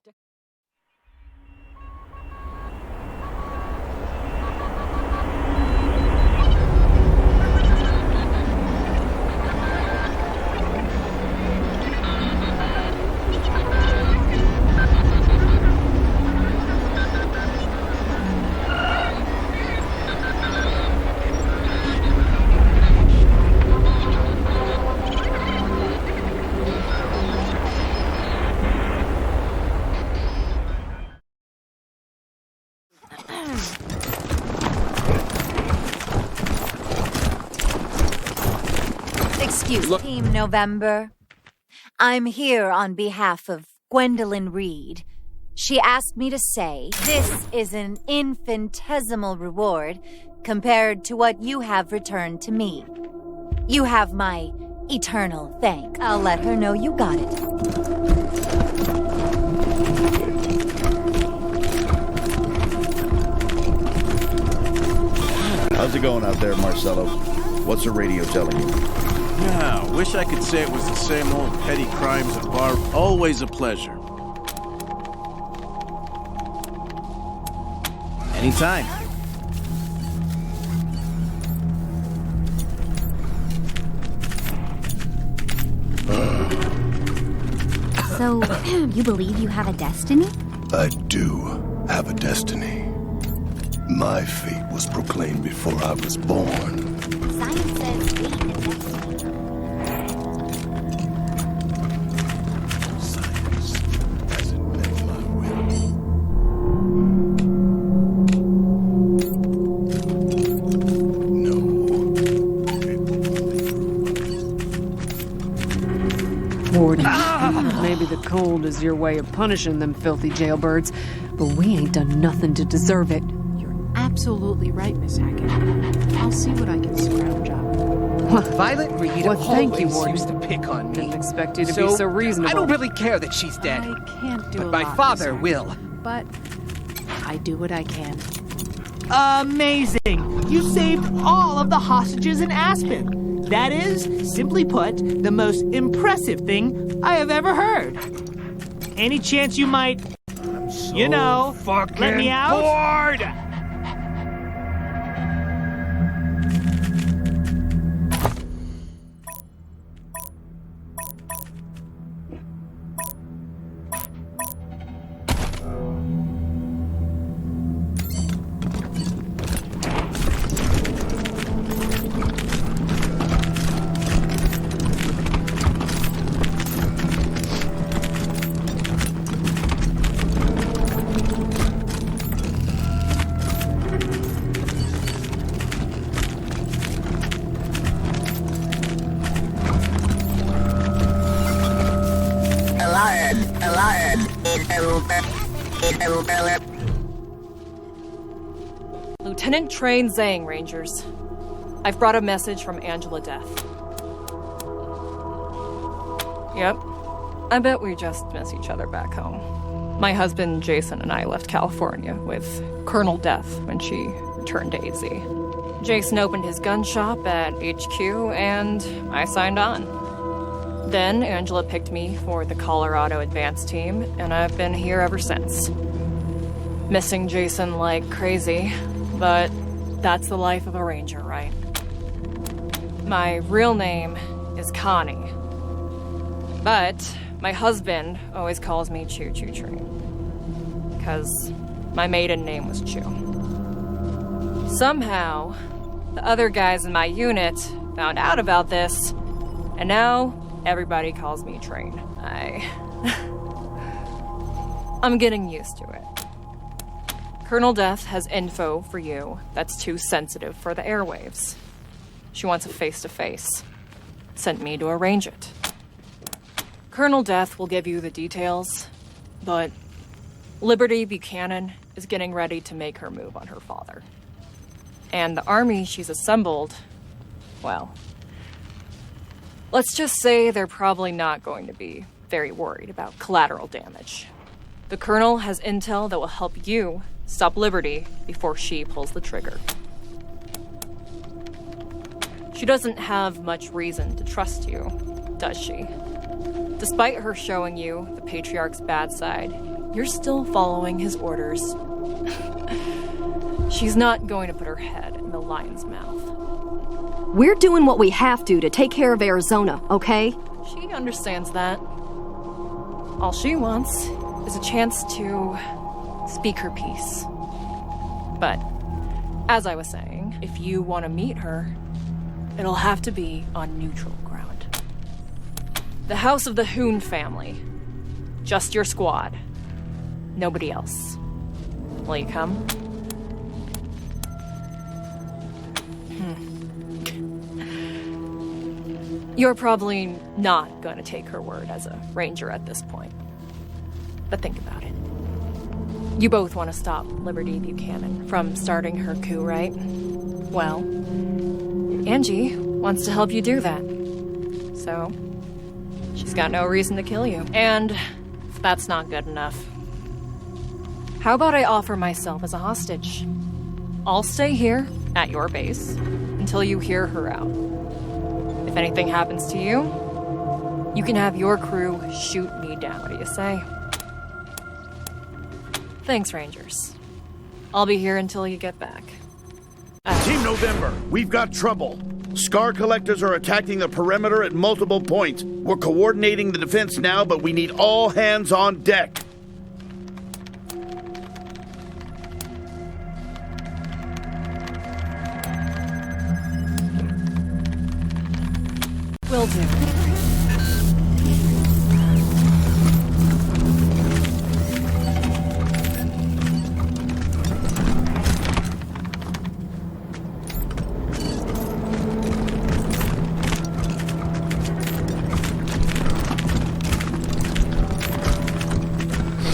Excuse Team November. I'm here on behalf of Gwendolyn Reed. She asked me to say this is an infinitesimal reward compared to what you have returned to me. You have my eternal thanks. I'll let her know you got it. How's it going out there, Marcelo? What's the radio telling you? Yeah, wish I could say it was the same old petty crimes at bar. Always a pleasure. Anytime. So, you believe you have a destiny? I do have a destiny. My fate was proclaimed before I was born. Science says fate and destiny. Science hasn't been my will. Warden, maybe the cold is your way of punishing them filthy jailbirds, but we ain't done nothing to deserve it. You're absolutely right, Miss Hackett. I'll see what I can scrounge up. Violet Reed thank you, always Warden. used to pick on me. Didn't expect you to be so reasonable. I don't really care that she's dead. I can't do but a my lot, father Miss will. Hackett, But I do what I can. Amazing! You saved all of the hostages in Aspen. That is, simply put, the most impressive thing I have ever heard. Any chance you might, you know, let me out? Bored! Lieutenant Train Zhang, Rangers. I've brought a message from Angela Death. Yep. I bet we just miss each other back home. My husband, Jason, and I left California with Colonel Death when she returned to AZ. Jason opened his gun shop at HQ, and I signed on. Then Angela picked me for the Colorado advance team, and I've been here ever since. Missing Jason like crazy, but that's the life of a ranger, right? My real name is Connie, but my husband always calls me Choo Choo Train, because my maiden name was Choo. Somehow, the other guys in my unit found out about this, and now everybody calls me Train. I'm getting used to it. Colonel Death has info for you that's too sensitive for the airwaves. She wants a face-to-face. Sent me to arrange it. Colonel Death will give you the details, but Liberty Buchanan is getting ready to make her move on her father. And the army she's assembled, well, let's just say they're probably not going to be very worried about collateral damage. The Colonel has intel that will help you stop Liberty before she pulls the trigger. She doesn't have much reason to trust you, does she? Despite her showing you the Patriarch's bad side, you're still following his orders. She's not going to put her head in the lion's mouth. We're doing what we have to take care of Arizona, okay? She understands that. All she wants is a chance to speak her piece. But, as I was saying, if you want to meet her, it'll have to be on neutral ground. The House of the Hoon family. Just your squad. Nobody else. Will you come? You're probably not going to take her word as a ranger at this point. But think about it. You both want to stop Liberty Buchanan from starting her coup, right? Well, Angie wants to help you do that. So, she's got no reason to kill you. And if that's not good enough, how about I offer myself as a hostage? I'll stay here at your base until you hear her out. If anything happens to you, you can have your crew shoot me down. What do you say? Thanks, Rangers. I'll be here until you get back. Team November, we've got trouble. Scar collectors are attacking the perimeter at multiple points. We're coordinating the defense now, but we need all hands on deck. Will do.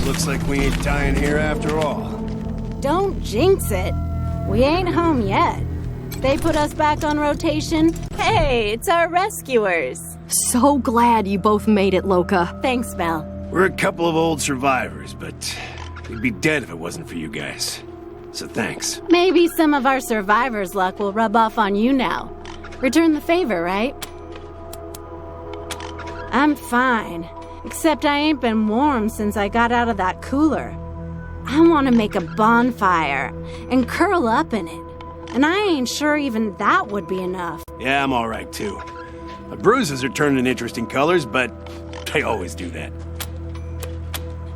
Looks like we ain't dying here after all. Don't jinx it. We ain't home yet. They put us back on rotation. Hey, it's our rescuers. So glad you both made it, Loka. Thanks, Mel. We're a couple of old survivors, but we'd be dead if it wasn't for you guys. So thanks. Maybe some of our survivors' luck will rub off on you now. Return the favor, right? I'm fine. Except I ain't been warm since I got out of that cooler. I want to make a bonfire and curl up in it. And I ain't sure even that would be enough. Yeah, I'm alright too. My bruises are turning interesting colors, but they always do that.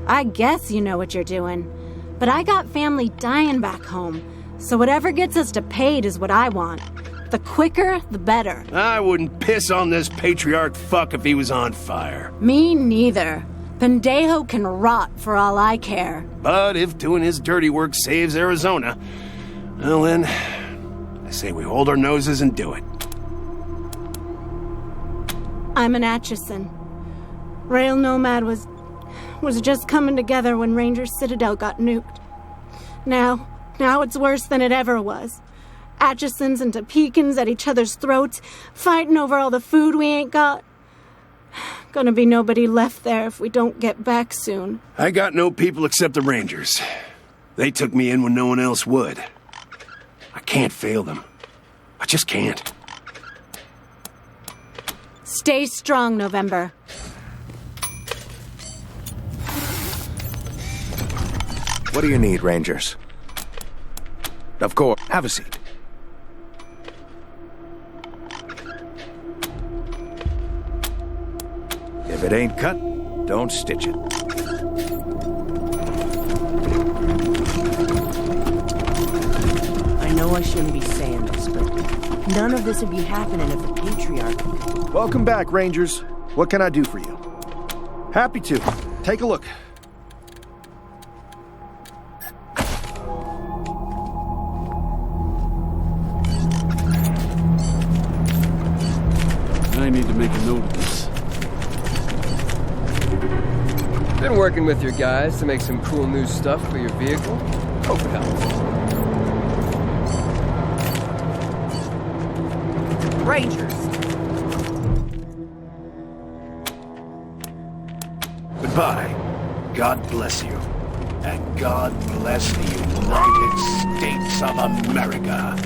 I guess you know what you're doing. But I got family dying back home, so whatever gets us to paid is what I want. The quicker, the better. I wouldn't piss on this patriarch fuck if he was on fire. Me neither. Pendejo can rot for all I care. But if doing his dirty work saves Arizona, well then, I say we hold our noses and do it. I'm an Atchison. Rail Nomad was just coming together when Ranger Citadel got nuked. Now it's worse than it ever was. Atchisons and Topekans at each other's throats, fighting over all the food we ain't got. Gonna be nobody left there if we don't get back soon. I got no people except the Rangers. They took me in when no one else would. I can't fail them. just can't. Stay strong, November. What do you need, Rangers? Of course, have a seat. If it ain't cut, don't stitch it. I know I shouldn't be saying this, but none of this would be happening if the Patriarch... Welcome back, Rangers. What can I do for you? Happy to. Take a look. I need to make a note of this. Been working with your guys to make some cool new stuff for your vehicle. Hope it helps. Rangers! Goodbye. God bless you. And God bless the United States of America.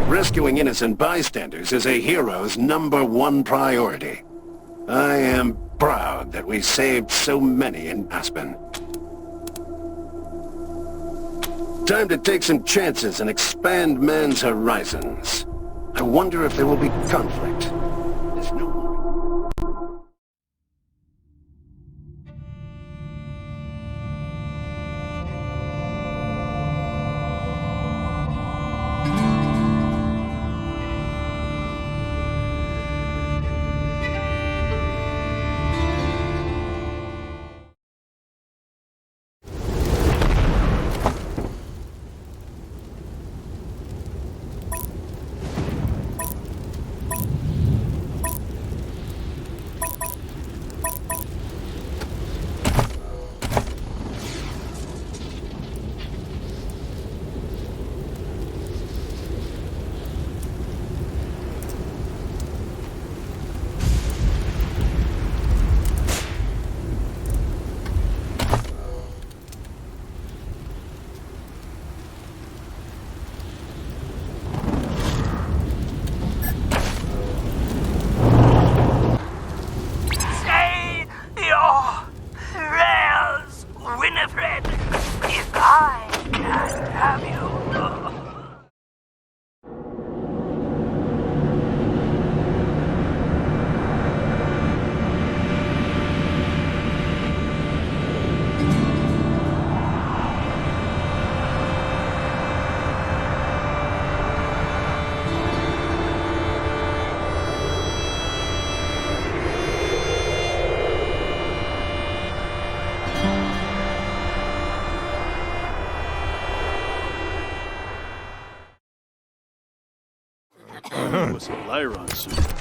Rescuing innocent bystanders is a hero's #1 priority. I am proud that we saved so many in Aspen. Time to take some chances and expand man's horizons. I wonder if there will be conflict. There's no... Gentlemen. What's a Lyron suit?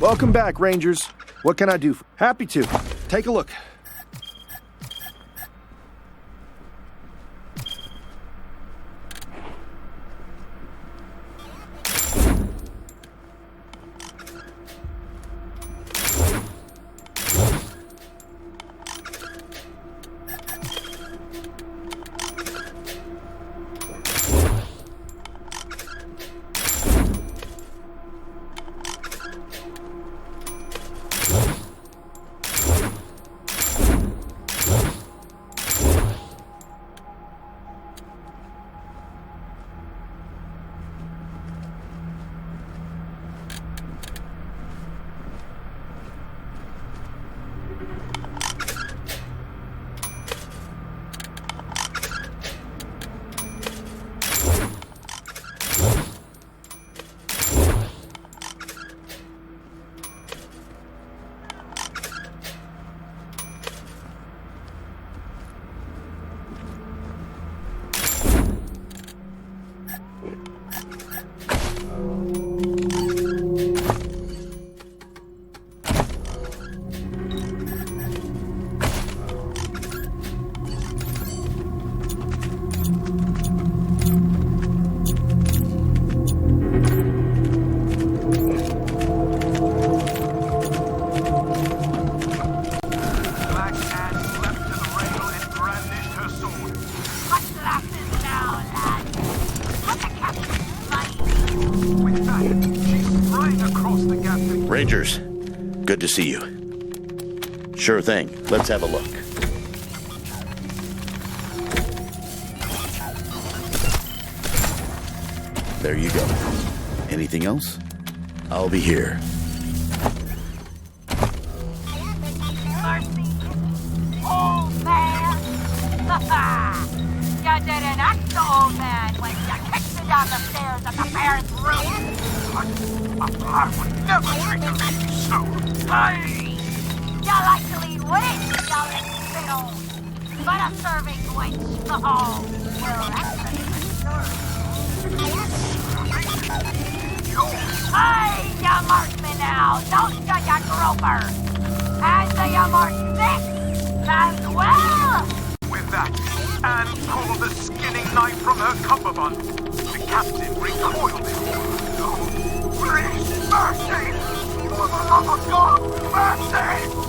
Welcome back, Rangers. What can I do? Happy to. Take a look. Rangers, good to see you. Sure thing. Let's have a look. There you go. Anything else? I'll be here. Old man! You didn't act the old man when you kicked me down the stairs of the parents' room! I would never treat a lady so! Hey! You like to lead wench, you little fiddle! But a serving wench, oh, well, that's a different story. Hey, you mark me now, don't you groper! And do you mark this as well? With that, Anne pulled the skinning knife from her cummerbund. The captain recoiled in horror. No, please, mercy! For the love of God, mercy!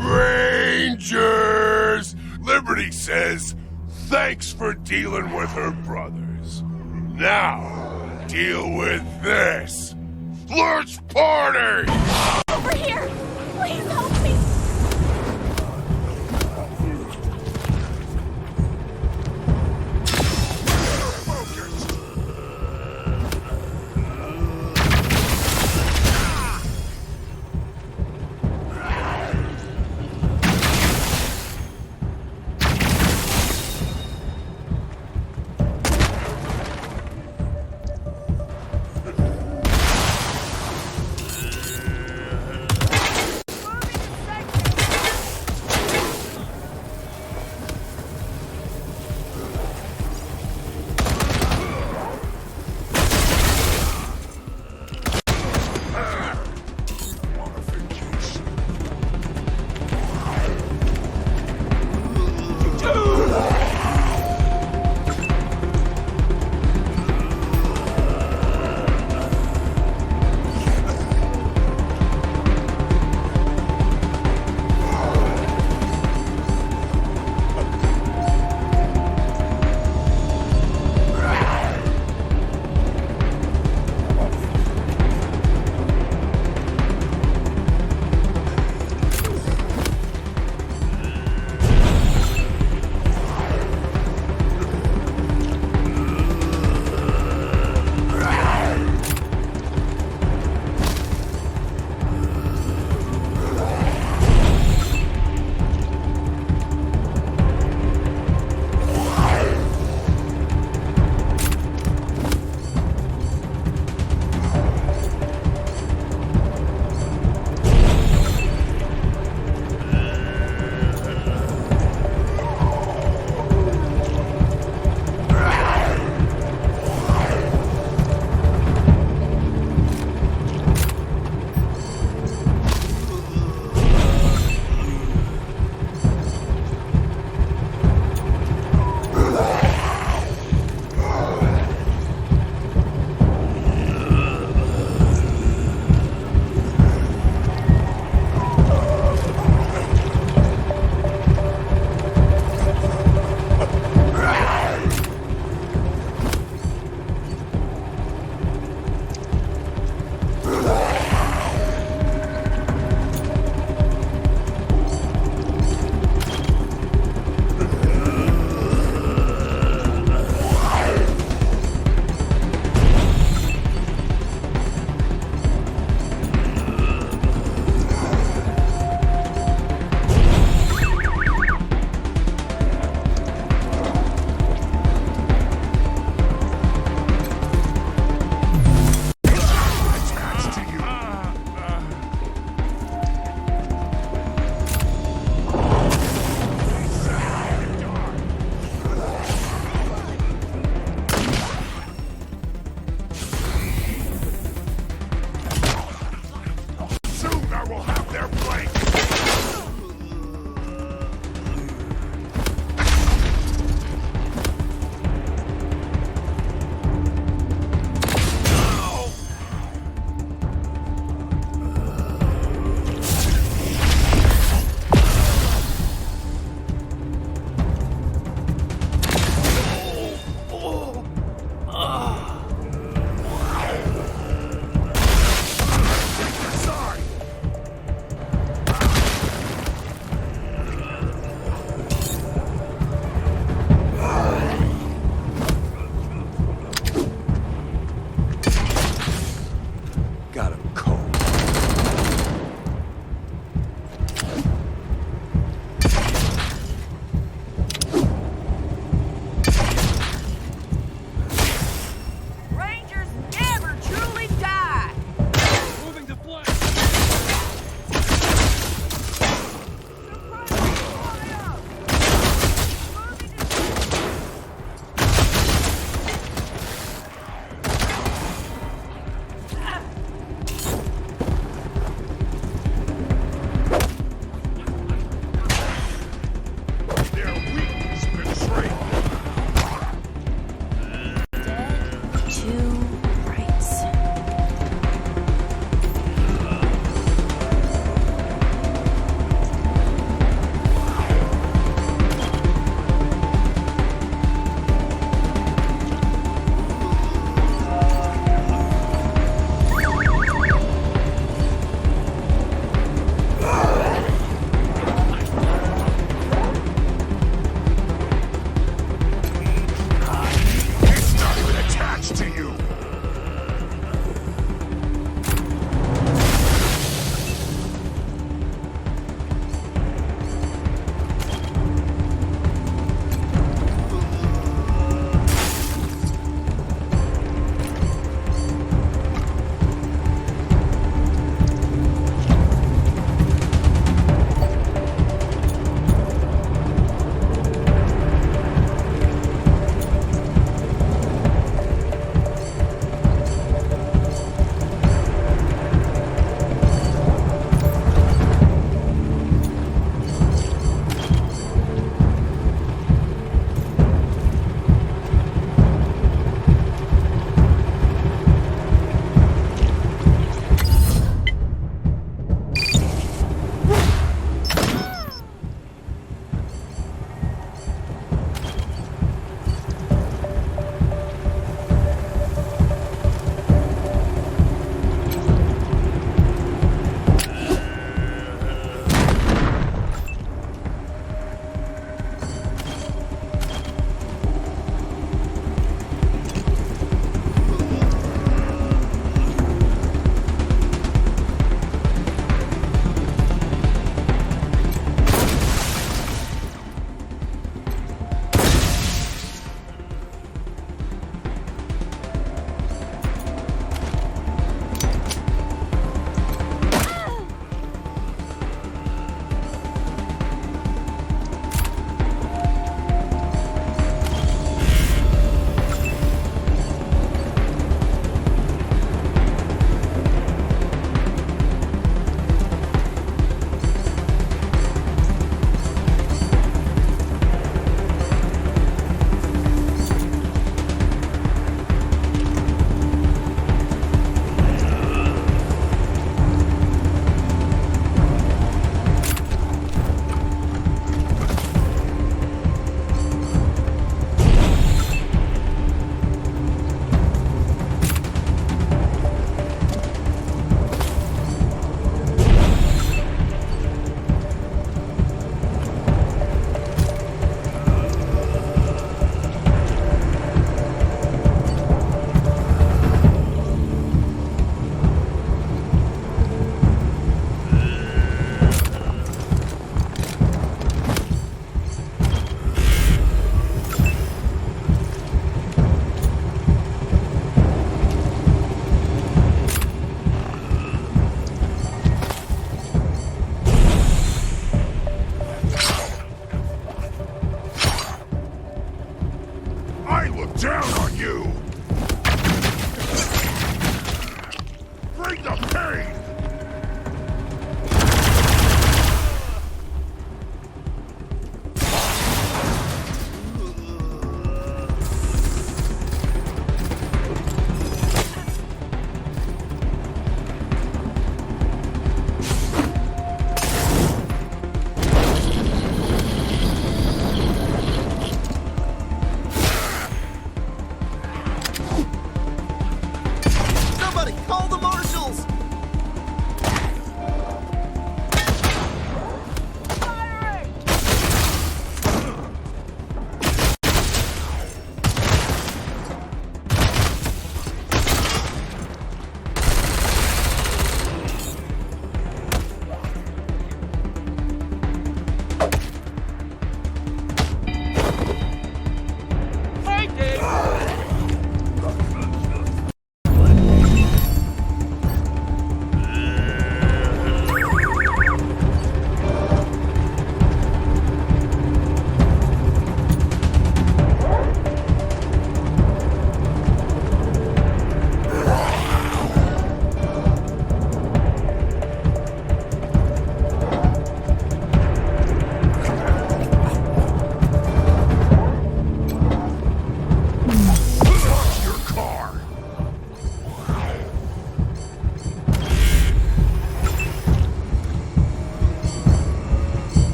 Rangers! Liberty says, thanks for dealing with her brothers. Now, deal with this. Let's party! Over here! Please help me!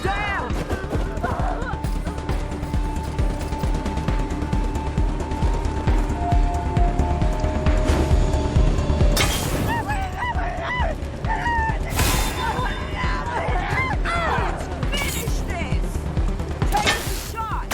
down! Finish this! Take the shot!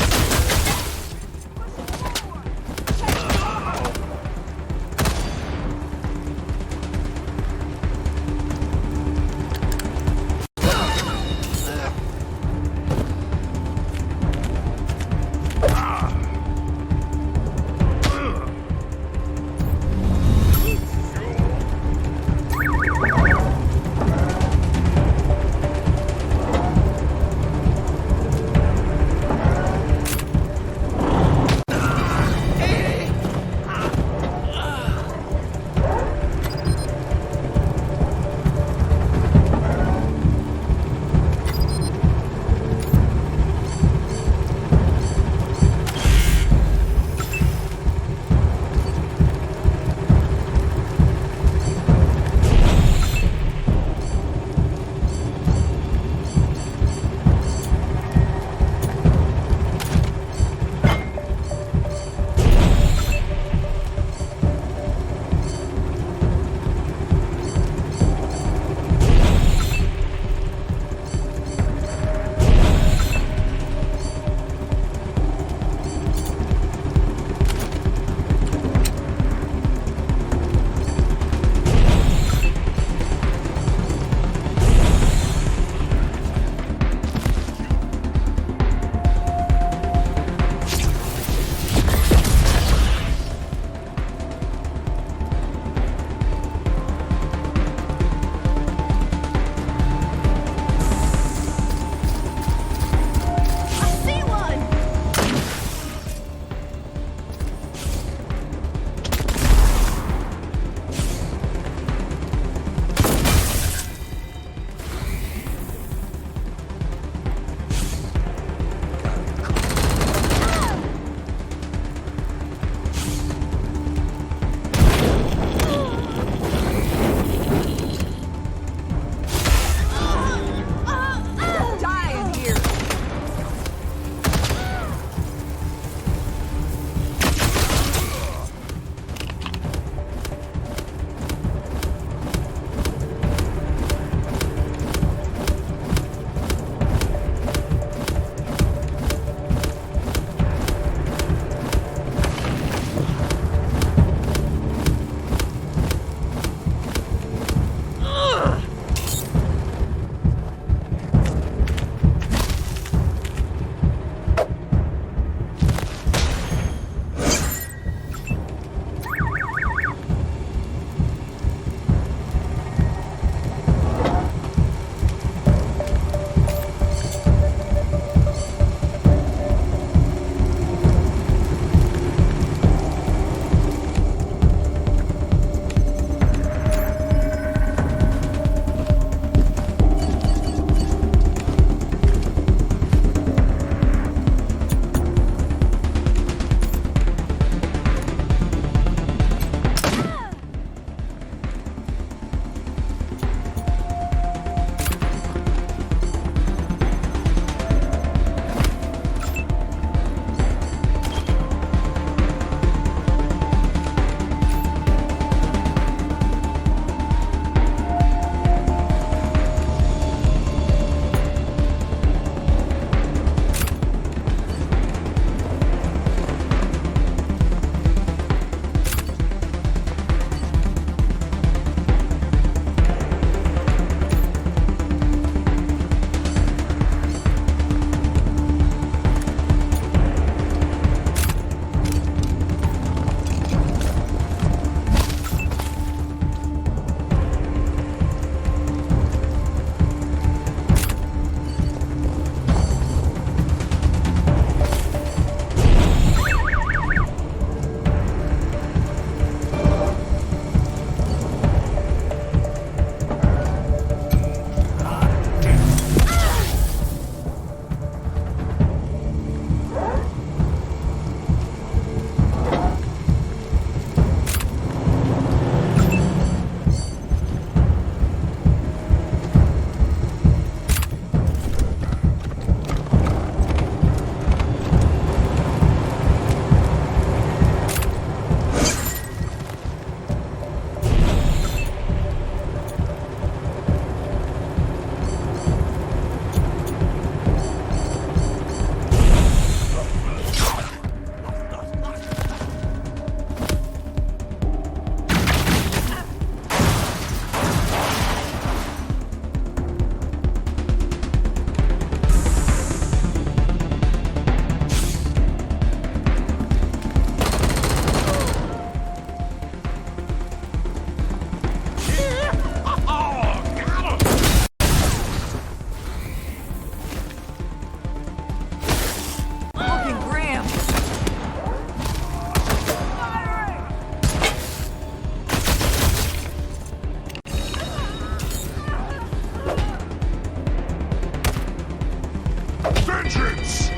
vengeance!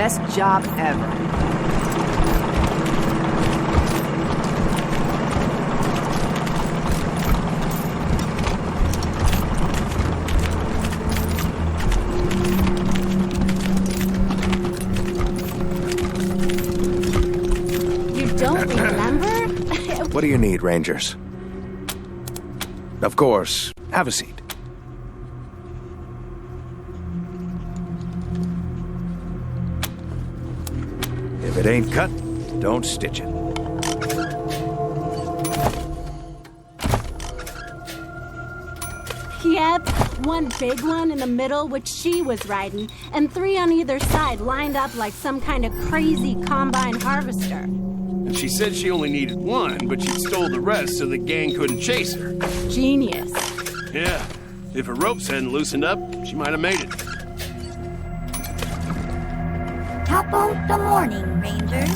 Best job ever. Don't remember? What do you need, Rangers? Of course, have a seat. If it ain't cut, don't stitch it. Yep, one big one in the middle, which she was riding, and 3 on either side lined up like some kind of crazy combine harvester. And she said she only needed one, but she stole the rest so the gang couldn't chase her. Genius. Yeah, if her ropes hadn't loosened up, she might have made it. Top of the morning, Ranger.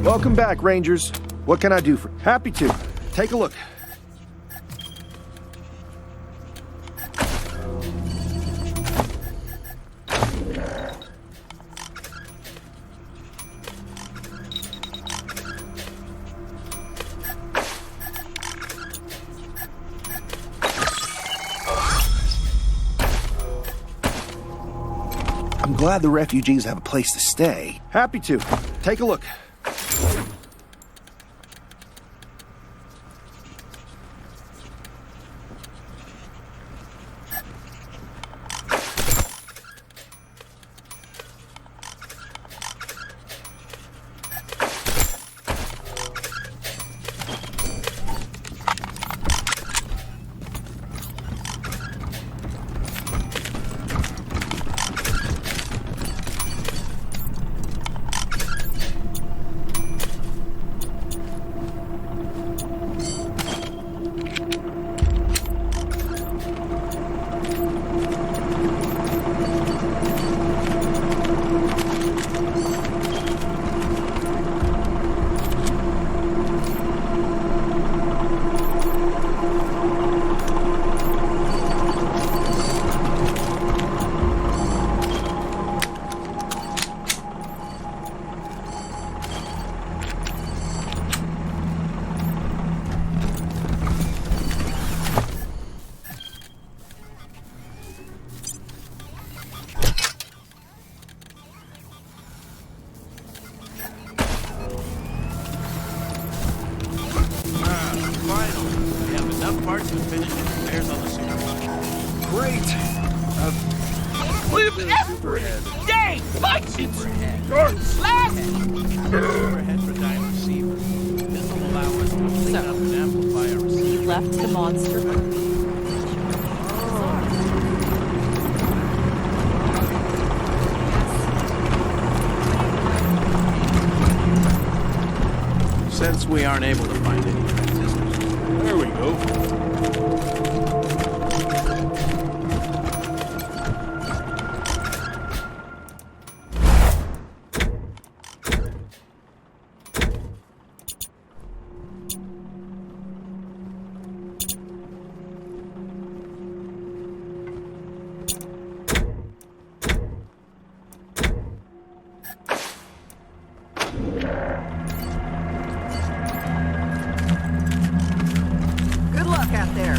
Welcome back, Rangers. What can I do for... Happy to. Take a look. I'm glad the refugees have a place to stay. Happy to. Take a look. parts and finish the repairs on the super. Great. Live every day fighting your last. Overhead for dying receiver. This will allow us to clean up and amplify our receiver. He left the monster. Since we aren't able to find any transistors. There we go. look out there.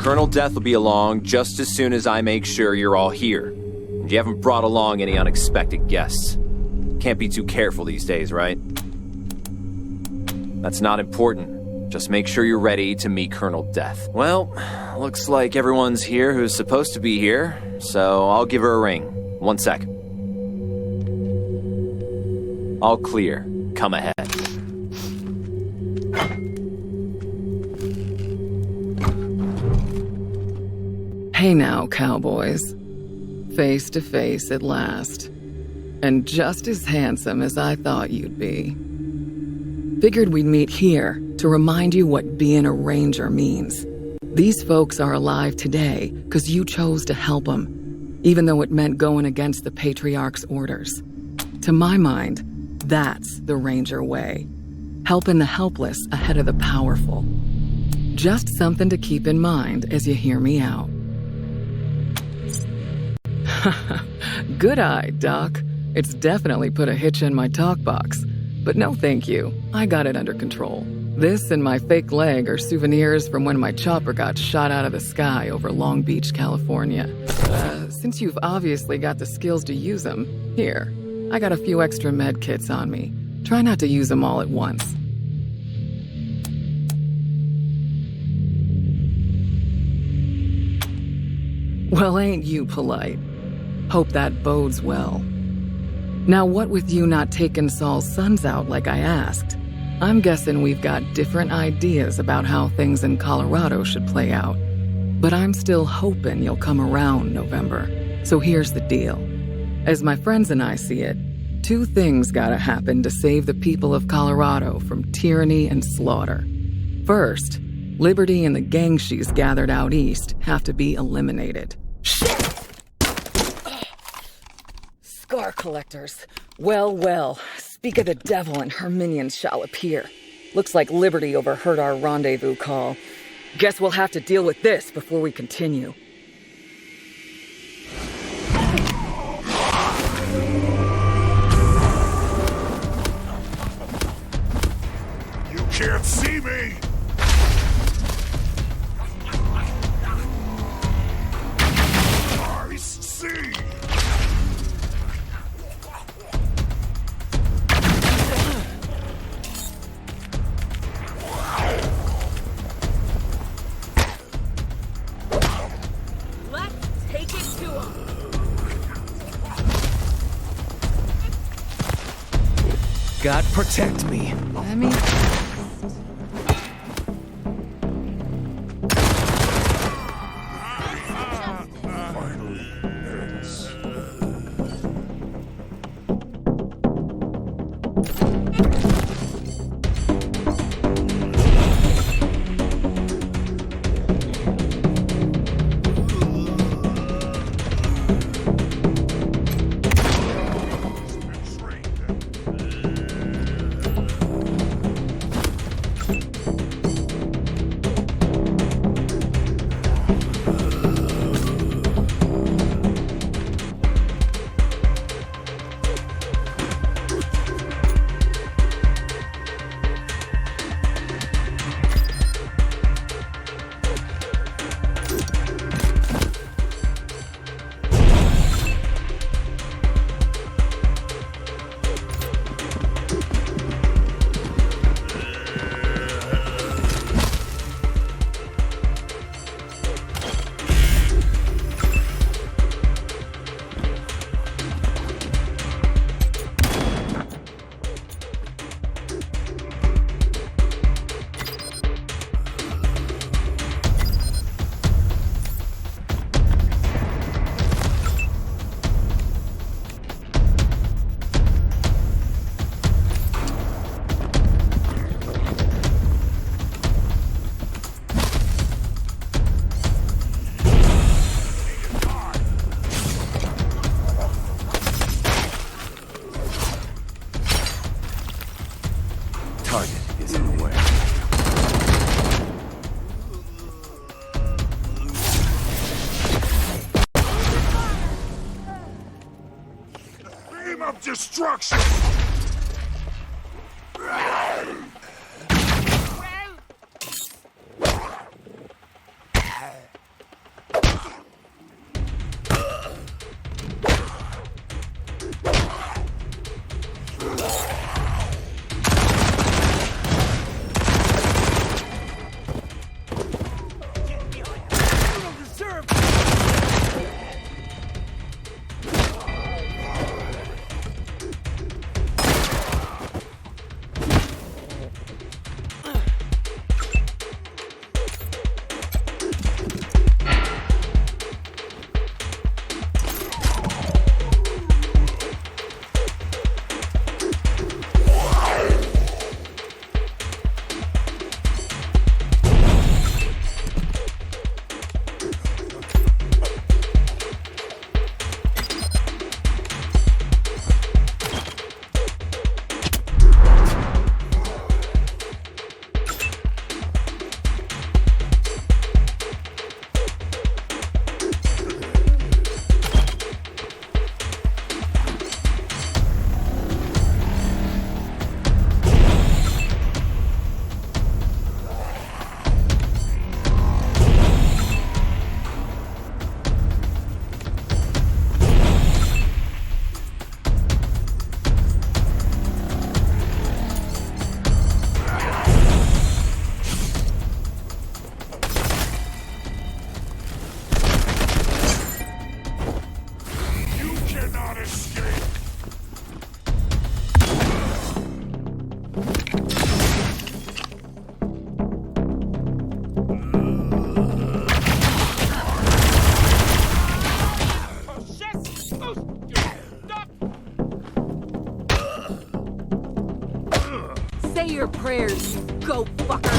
Colonel Death will be along just as soon as I make sure you're all here. And you haven't brought along any unexpected guests. Can't be too careful these days, right? That's not important. Just make sure you're ready to meet Colonel Death. Well, looks like everyone's here who's supposed to be here, so I'll give her a ring. 1 sec. All clear. Come ahead. Hey now, cowboys. Face to face at last. And just as handsome as I thought you'd be. Figured we'd meet here to remind you what being a ranger means. These folks are alive today because you chose to help them, even though it meant going against the Patriarch's orders. To my mind, that's the ranger way. Helping the helpless ahead of the powerful. Just something to keep in mind as you hear me out. Good eye, Doc. It's definitely put a hitch in my talk box. But no thank you. I got it under control. This and my fake leg are souvenirs from when my chopper got shot out of the sky over Long Beach, California. Since you've obviously got the skills to use them, here, I got a few extra med kits on me. Try not to use them all at once. Well, ain't you polite? Hope that bodes well. Now, what with you not taking Saul's sons out like I asked, I'm guessing we've got different ideas about how things in Colorado should play out. But I'm still hoping you'll come around, November. So here's the deal. As my friends and I see it, 2 things gotta happen to save the people of Colorado from tyranny and slaughter. First, Liberty and the gang she's gathered out east have to be eliminated. Scar collectors. Well, well. Speak of the devil and her minions shall appear. Looks like Liberty overheard our rendezvous call. Guess we'll have to deal with this before we continue. You can't see me! I see! Let's take it to him. God protect me. I mean... Target is in the way. Beam of destruction! Say your prayers, you goat fucker.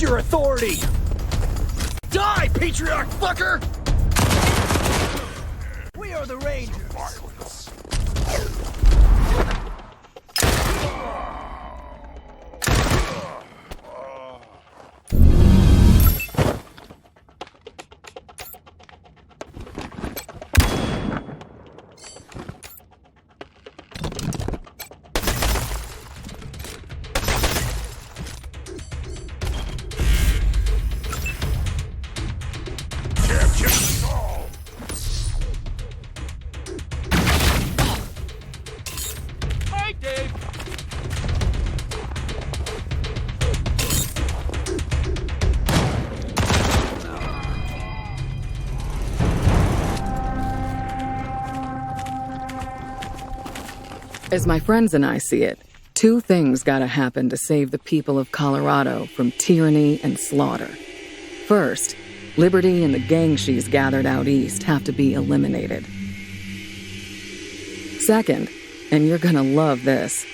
What's your authority? Die, patriarch fucker! We are the Rangers. As my friends and I see it, two things gotta happen to save the people of Colorado from tyranny and slaughter. First, Liberty and the gang she's gathered out east have to be eliminated. Second, and you're gonna love this,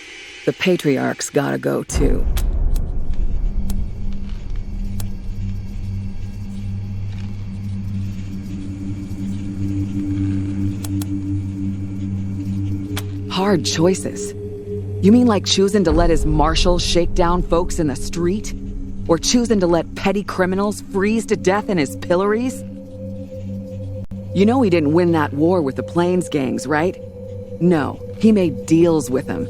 the Patriarch's gotta go too. Hard choices. You mean like choosing to let his marshals shake down folks in the street? Or choosing to let petty criminals freeze to death in his pillories? You know he didn't win that war with the Plains gangs, right? No, he made deals with them.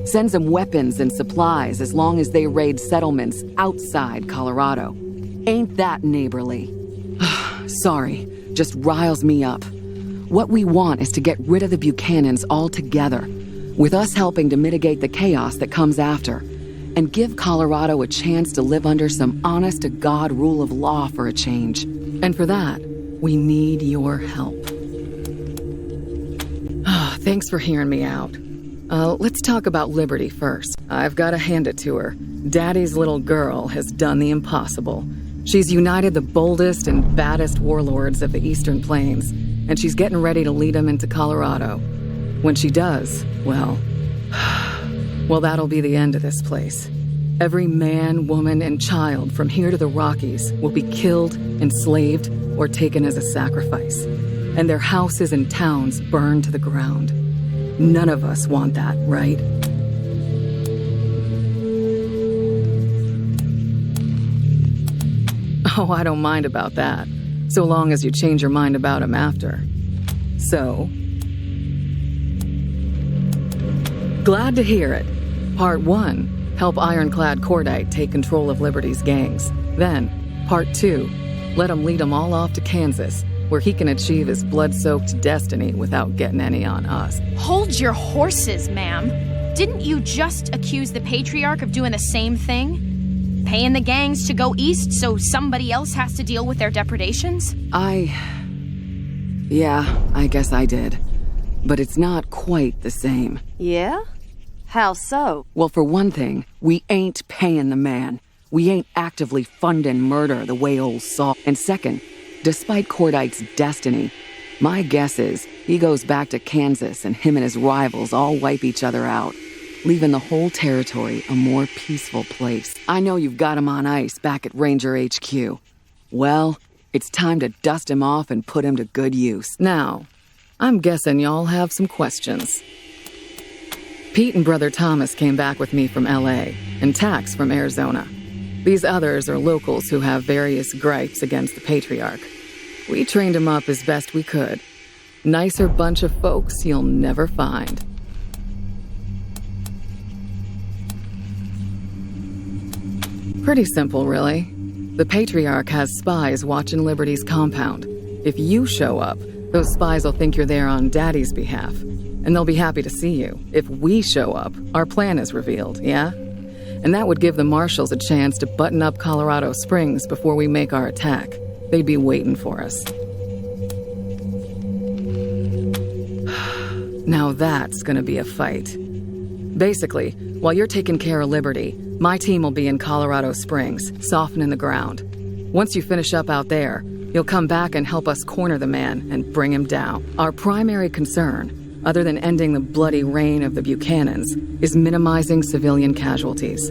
Sends them weapons and supplies as long as they raid settlements outside Colorado. Ain't that neighborly? Sorry, just riles me up. What we want is to get rid of the Buchanans altogether, with us helping to mitigate the chaos that comes after, and give Colorado a chance to live under some honest-to-God rule of law for a change. And for that, we need your help. Thanks for hearing me out. Let's talk about Liberty first. I've got to hand it to her. Daddy's little girl has done the impossible. She's united the boldest and baddest warlords of the Eastern Plains, and she's getting ready to lead them into Colorado. When she does, well, that'll be the end of this place. Every man, woman, and child from here to the Rockies will be killed, enslaved, or taken as a sacrifice, and their houses and towns burned to the ground. None of us want that, right? Oh, I don't mind about that, so long as you change your mind about him after. So, glad to hear it. Part 1, help Ironclad Cordite take control of Liberty's gangs. Then, Part 2, let him lead them all off to Kansas, where he can achieve his blood-soaked destiny without getting any on us. Hold your horses, ma'am. Didn't you just accuse the Patriarch of doing the same thing? Paying the gangs to go east so somebody else has to deal with their depredations? Yeah, I guess I did. But it's not quite the same. Yeah? How so? Well, for one thing, we ain't paying the man. We ain't actively funding murder the way old Saul. And second, despite Cordite's destiny, my guess is he goes back to Kansas and him and his rivals all wipe each other out, leaving the whole territory a more peaceful place. I know you've got him on ice back at Ranger HQ. Well, it's time to dust him off and put him to good use. Now, I'm guessing y'all have some questions. Pete and Brother Thomas came back with me from LA, and Tax from Arizona. These others are locals who have various gripes against the Patriarch. We trained them up as best we could. Nicer bunch of folks you'll never find. Pretty simple, really. The Patriarch has spies watching Liberty's compound. If you show up, those spies will think you're there on Daddy's behalf, and they'll be happy to see you. If we show up, our plan is revealed, yeah? And that would give the marshals a chance to button up Colorado Springs before we make our attack. They'd be waiting for us. Now that's gonna be a fight. Basically, while you're taking care of Liberty, my team will be in Colorado Springs, softening the ground. Once you finish up out there, you'll come back and help us corner the man and bring him down. Our primary concern, other than ending the bloody reign of the Buchanans, is minimizing civilian casualties.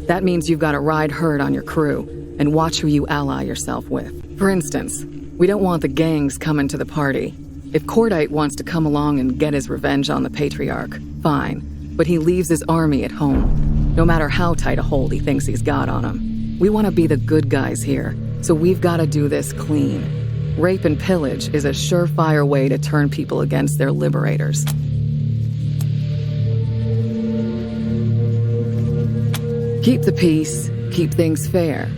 That means you've got a ride herd on your crew, and watch who you ally yourself with. For instance, we don't want the gangs coming to the party. If Cordite wants to come along and get his revenge on the Patriarch, fine. But he leaves his army at home, no matter how tight a hold he thinks he's got on him. We want to be the good guys here, so we've got to do this clean. Rape and pillage is a surefire way to turn people against their liberators. Keep the peace, keep things fair.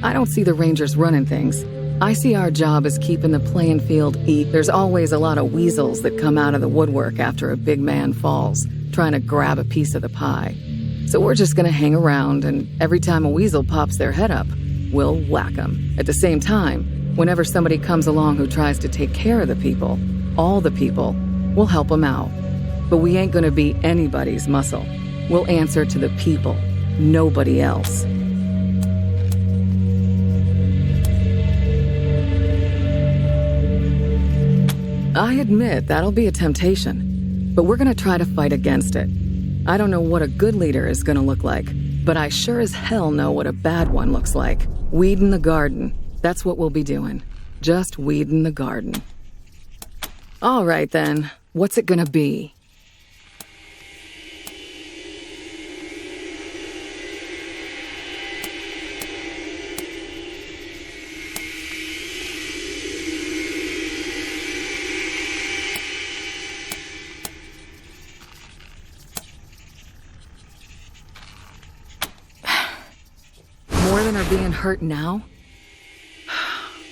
I don't see the Rangers running things. I see our job as keeping the playing field even. There's always a lot of weasels that come out of the woodwork after a big man falls, trying to grab a piece of the pie. So we're just gonna hang around, and every time a weasel pops their head up, we'll whack them. At the same time, whenever somebody comes along who tries to take care of the people, all the people, we'll help them out. But we ain't gonna be anybody's muscle. We'll answer to the people, nobody else. I admit that'll be a temptation, but we're gonna try to fight against it. I don't know what a good leader is gonna look like, but I sure as hell know what a bad one looks like. Weeding the garden. That's what we'll be doing. Just weeding the garden. All right then, what's it gonna be? More than are being hurt now?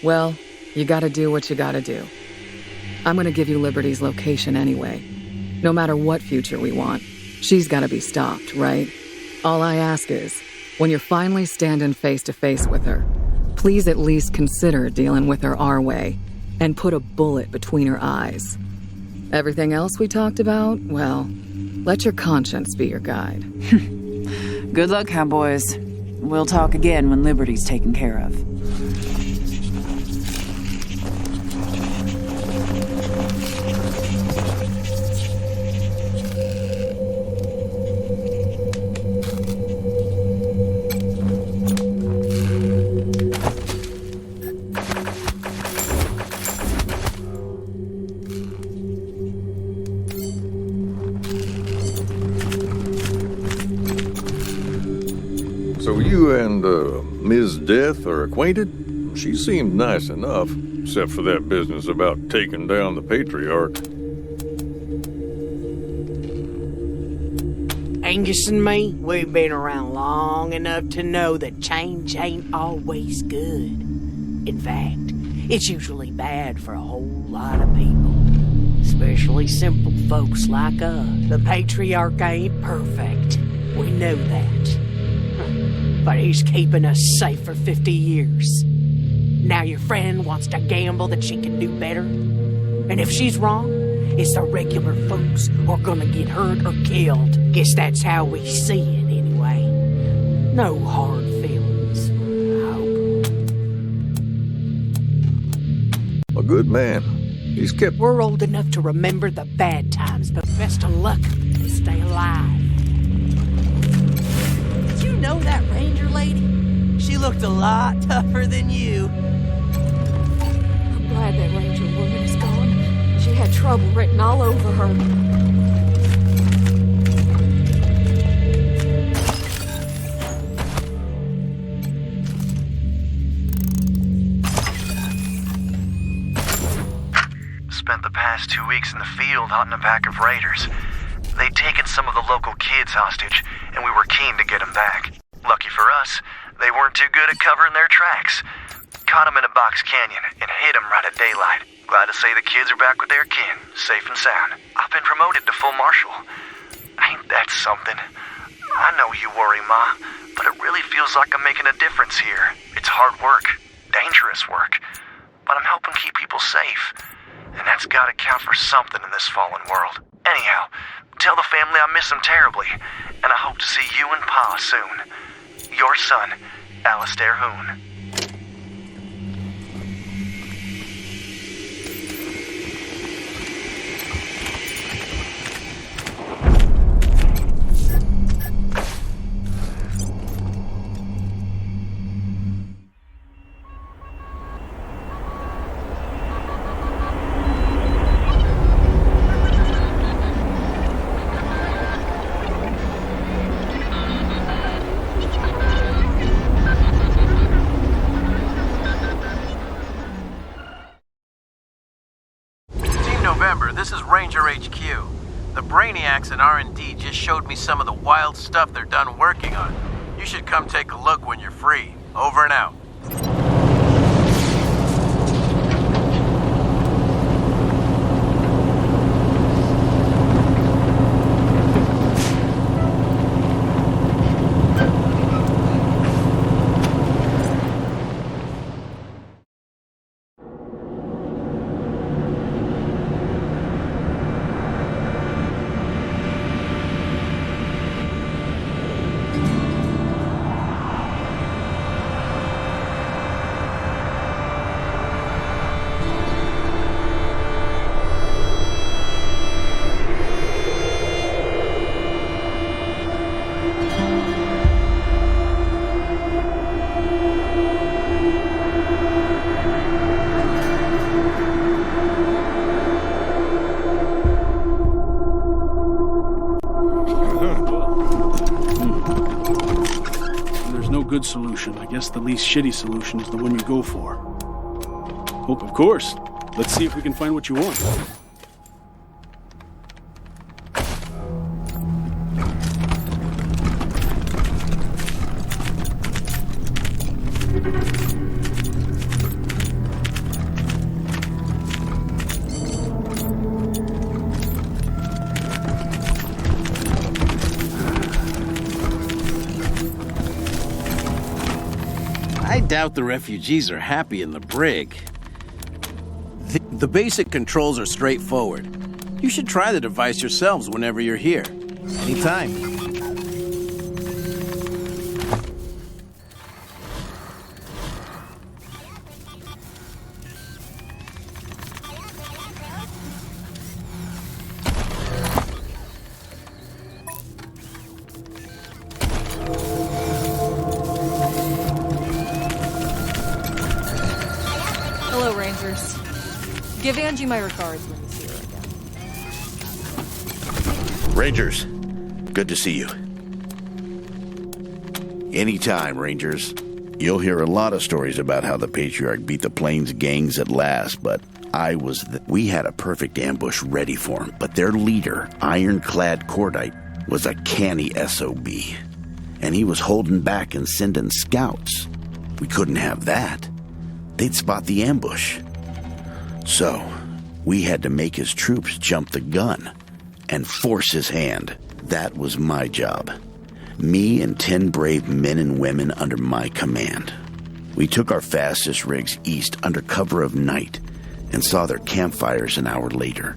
Well, you gotta do what you gotta do. I'm gonna give you Liberty's location anyway. No matter what future we want, she's gotta be stopped, right? All I ask is, when you're finally standing face to face with her, please at least consider dealing with her our way, and put a bullet between her eyes. Everything else we talked about, well, let your conscience be your guide. Good luck, cowboys. We'll talk again when Liberty's taken care of. So you and, Ms. Death are acquainted? She seemed nice enough, except for that business about taking down the Patriarch. Angus and me, we've been around long enough to know that change ain't always good. In fact, it's usually bad for a whole lot of people, especially simple folks like us. The Patriarch ain't perfect. We know that. But he's keeping us safe for 50 years. Now your friend wants to gamble that she can do better? And if she's wrong, it's the regular folks who are gonna get hurt or killed. Guess that's how we see it, anyway. No hard feelings, I hope. A good man. He's kept... We're old enough to remember the bad times, but best of luck to stay alive. Did you know that ranger lady? She looked a lot tougher than you. I'm glad that ranger woman is gone. She had trouble written all over her. Spent the past 2 weeks in the field hunting a pack of raiders. They'd taken some of the local kids hostage, and we were keen to get them back. Lucky for us, they weren't too good at covering their tracks. Caught them in a box canyon and hid them right at daylight. Glad to say the kids are back with their kin, safe and sound. I've been promoted to full marshal. Ain't that something? I know you worry, Ma, but it really feels like I'm making a difference here. It's hard work, dangerous work, but I'm helping keep people safe. And that's gotta count for something in this fallen world. Anyhow, tell the family I miss them terribly, and I hope to see you and Pa soon. Your son, Alistair Hoon. Max and R&D just showed me some of the wild stuff they're done working on. You should come take a look when you're free. Over and out. Good solution. I guess the least shitty solution is the one you go for. Hope, of course. Let's see if we can find what you want. I doubt the refugees are happy in the brig. The basic controls are straightforward. You should try the device yourselves whenever you're here. Anytime. Hello, Rangers. Give Angie my regards when you see her again. Rangers, good to see you. Anytime, Rangers. You'll hear a lot of stories about how the Patriarch beat the Plains gangs at last, but we had a perfect ambush ready for him, but their leader, Ironclad Cordite, was a canny SOB, and he was holding back and sending scouts. We couldn't have that. They'd spot the ambush. So, we had to make his troops jump the gun and force his hand. That was my job. Me and 10 brave men and women under my command. We took our fastest rigs east under cover of night and saw their campfires an hour later.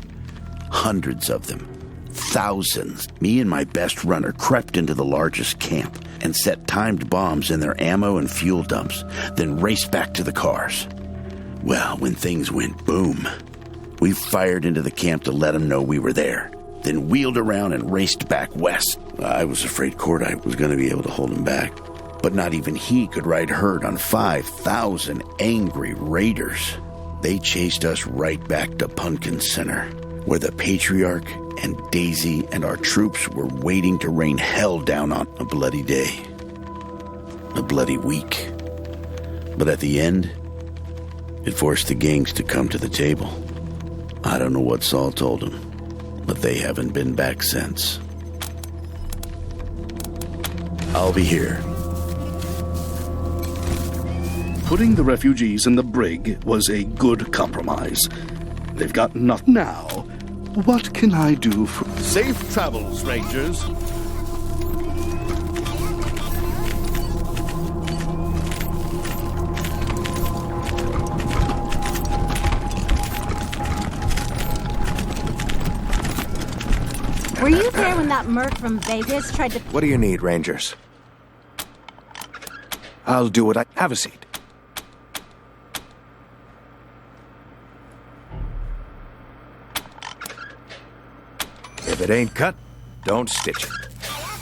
Hundreds of them. Thousands. Me and my best runner crept into the largest camp and set timed bombs in their ammo and fuel dumps, then raced back to the cars. Well, when things went boom, we fired into the camp to let them know we were there, then wheeled around and raced back west. I was afraid Cordite was going to be able to hold him back, but not even he could ride herd on 5,000 angry raiders. They chased us right back to Pumpkin Center, where the Patriarch and Daisy and our troops were waiting to rain hell down on a bloody day. A bloody week. But at the end, it forced the gangs to come to the table. I don't know what Saul told them, but they haven't been back since. I'll be here. Putting the refugees in the brig was a good compromise. They've got nothing now. What can I do for... Safe travels, Rangers. Were you there when that merc from Vegas tried to... What do you need, Rangers? I'll do what I... Have a seat. If it ain't cut, don't stitch it.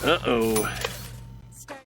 Uh-oh.